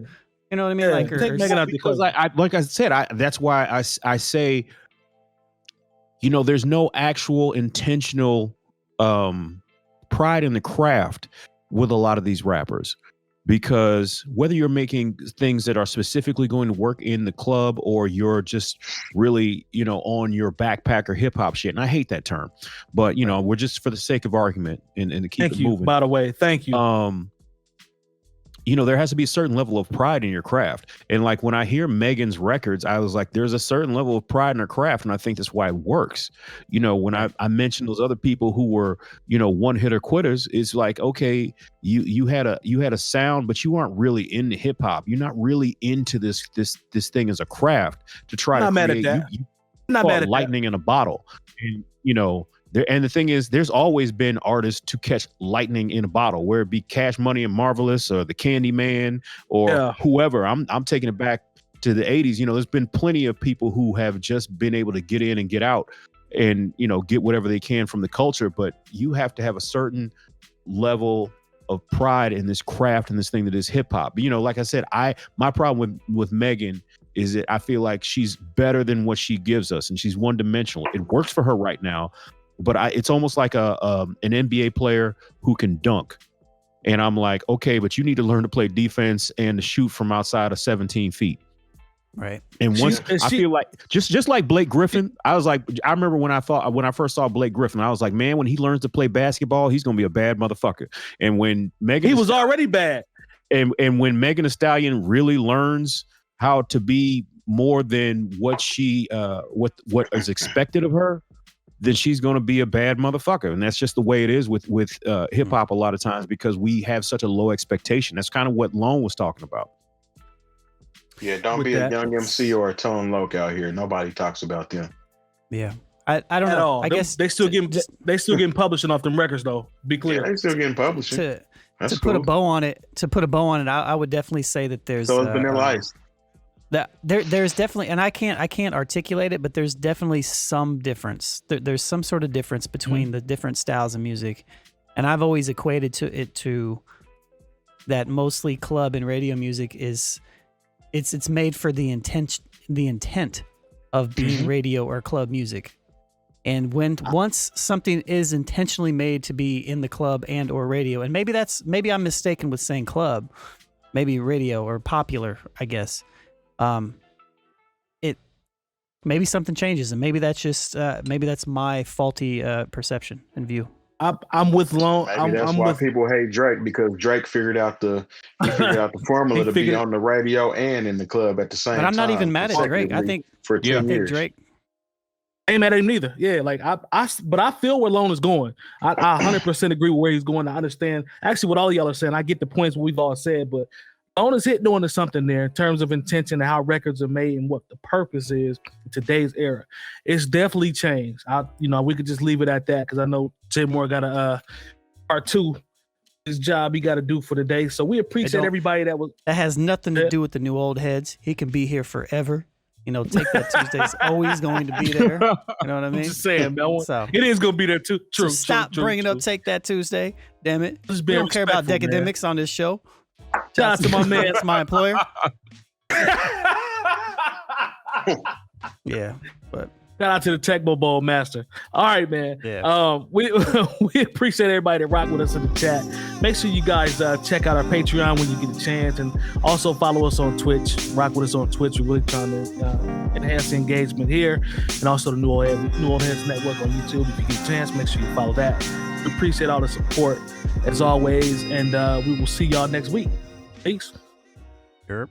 you know what I mean? Like, take Megan out the equation. Like I said, that's why I say, there's no actual intentional pride in the craft with a lot of these rappers. Because whether you're making things that are specifically going to work in the club or you're just really, on your backpacker hip hop shit. And I hate that term, but we're just for the sake of argument and to keep it moving. By the way, thank you. There has to be a certain level of pride in your craft. And like when I hear Megan's records, I was like, there's a certain level of pride in her craft. And I think that's why it works. When I mentioned those other people who were, one hitter quitters, it's like, okay, you had a sound, but you aren't really into hip hop. You're not really into this thing as a craft to try to create. You not mad at lightning in a bottle. And, and the thing is, there's always been artists to catch lightning in a bottle, where it be Cash Money and Marvelous or the Candyman or whoever. I'm taking it back to the 80s. There's been plenty of people who have just been able to get in and get out and, get whatever they can from the culture. But you have to have a certain level of pride in this craft and this thing that is hip hop. Like I said, my problem with Megan is that I feel like she's better than what she gives us, and she's one dimensional. It works for her right now. But it's almost like an NBA player who can dunk. And I'm like, okay, but you need to learn to play defense and to shoot from outside of 17 feet. Right. And I feel like just like Blake Griffin, I was like, I remember when I first saw Blake Griffin, I was like, man, when he learns to play basketball, he's going to be a bad motherfucker. And when Megan, he was already bad. And when Megan Thee Stallion really learns how to be more than what she, what is expected of her, then she's going to be a bad motherfucker. And that's just the way it is with hip hop a lot of times, because we have such a low expectation. That's kind of what Lone was talking about. Yeah, don't be a young MC or a Tone Loc out here. Nobody talks about them. Yeah. I don't know. All. I guess they still getting publishing off them records though. Be clear. Yeah, they still getting publishing. To put a bow on it, I would definitely say that there's Vanilla Ice. There's definitely, and I can't articulate it, but there's definitely some difference. There's some sort of difference between the different styles of music, and I've always equated to that mostly club and radio music is it's made for the intent of being radio or club music, and once something is intentionally made to be in the club and or radio, and maybe I'm mistaken with saying club, maybe radio or popular, I guess. Maybe something changes, and maybe that's just maybe that's my faulty perception and view. I'm with Lone. Maybe that's why people hate Drake, because Drake figured out the formula to be on the radio and in the club at the same time. But I'm not even mad at Drake. I think for 10 years. Drake. I ain't mad at him neither. Yeah, like but I feel where Lone is going. I 100% agree with where he's going. I understand actually what all of y'all are saying. I get the points we've all said, but Lone is hitting on to something there in terms of intention and how records are made and what the purpose is in today's era. It's definitely changed. We could just leave it at that because I know Jay Moore got a part 2 his job he got to do for the day. So we appreciate everybody that has nothing to do with the new old heads. He can be here forever. Take That Tuesday's always going to be there. You know what I mean? I'm just saying, man. So, it is going to be there too. True. So stop bringing up Take That Tuesday. Damn it. We don't care about academics on this show. Shout out to my man. That's my employer. Yeah, but shout out to the Tecmo Bowl master. All right, man. Yeah. We appreciate everybody that rock with us in the chat. Make sure you guys check out our Patreon when you get a chance, and also follow us on Twitch. Rock with us on Twitch. We're really trying to enhance the engagement here, and also the New Old Heads Network on YouTube. If you get a chance, make sure you follow that. We appreciate all the support as always, and we will see y'all next week. Peace. Yep.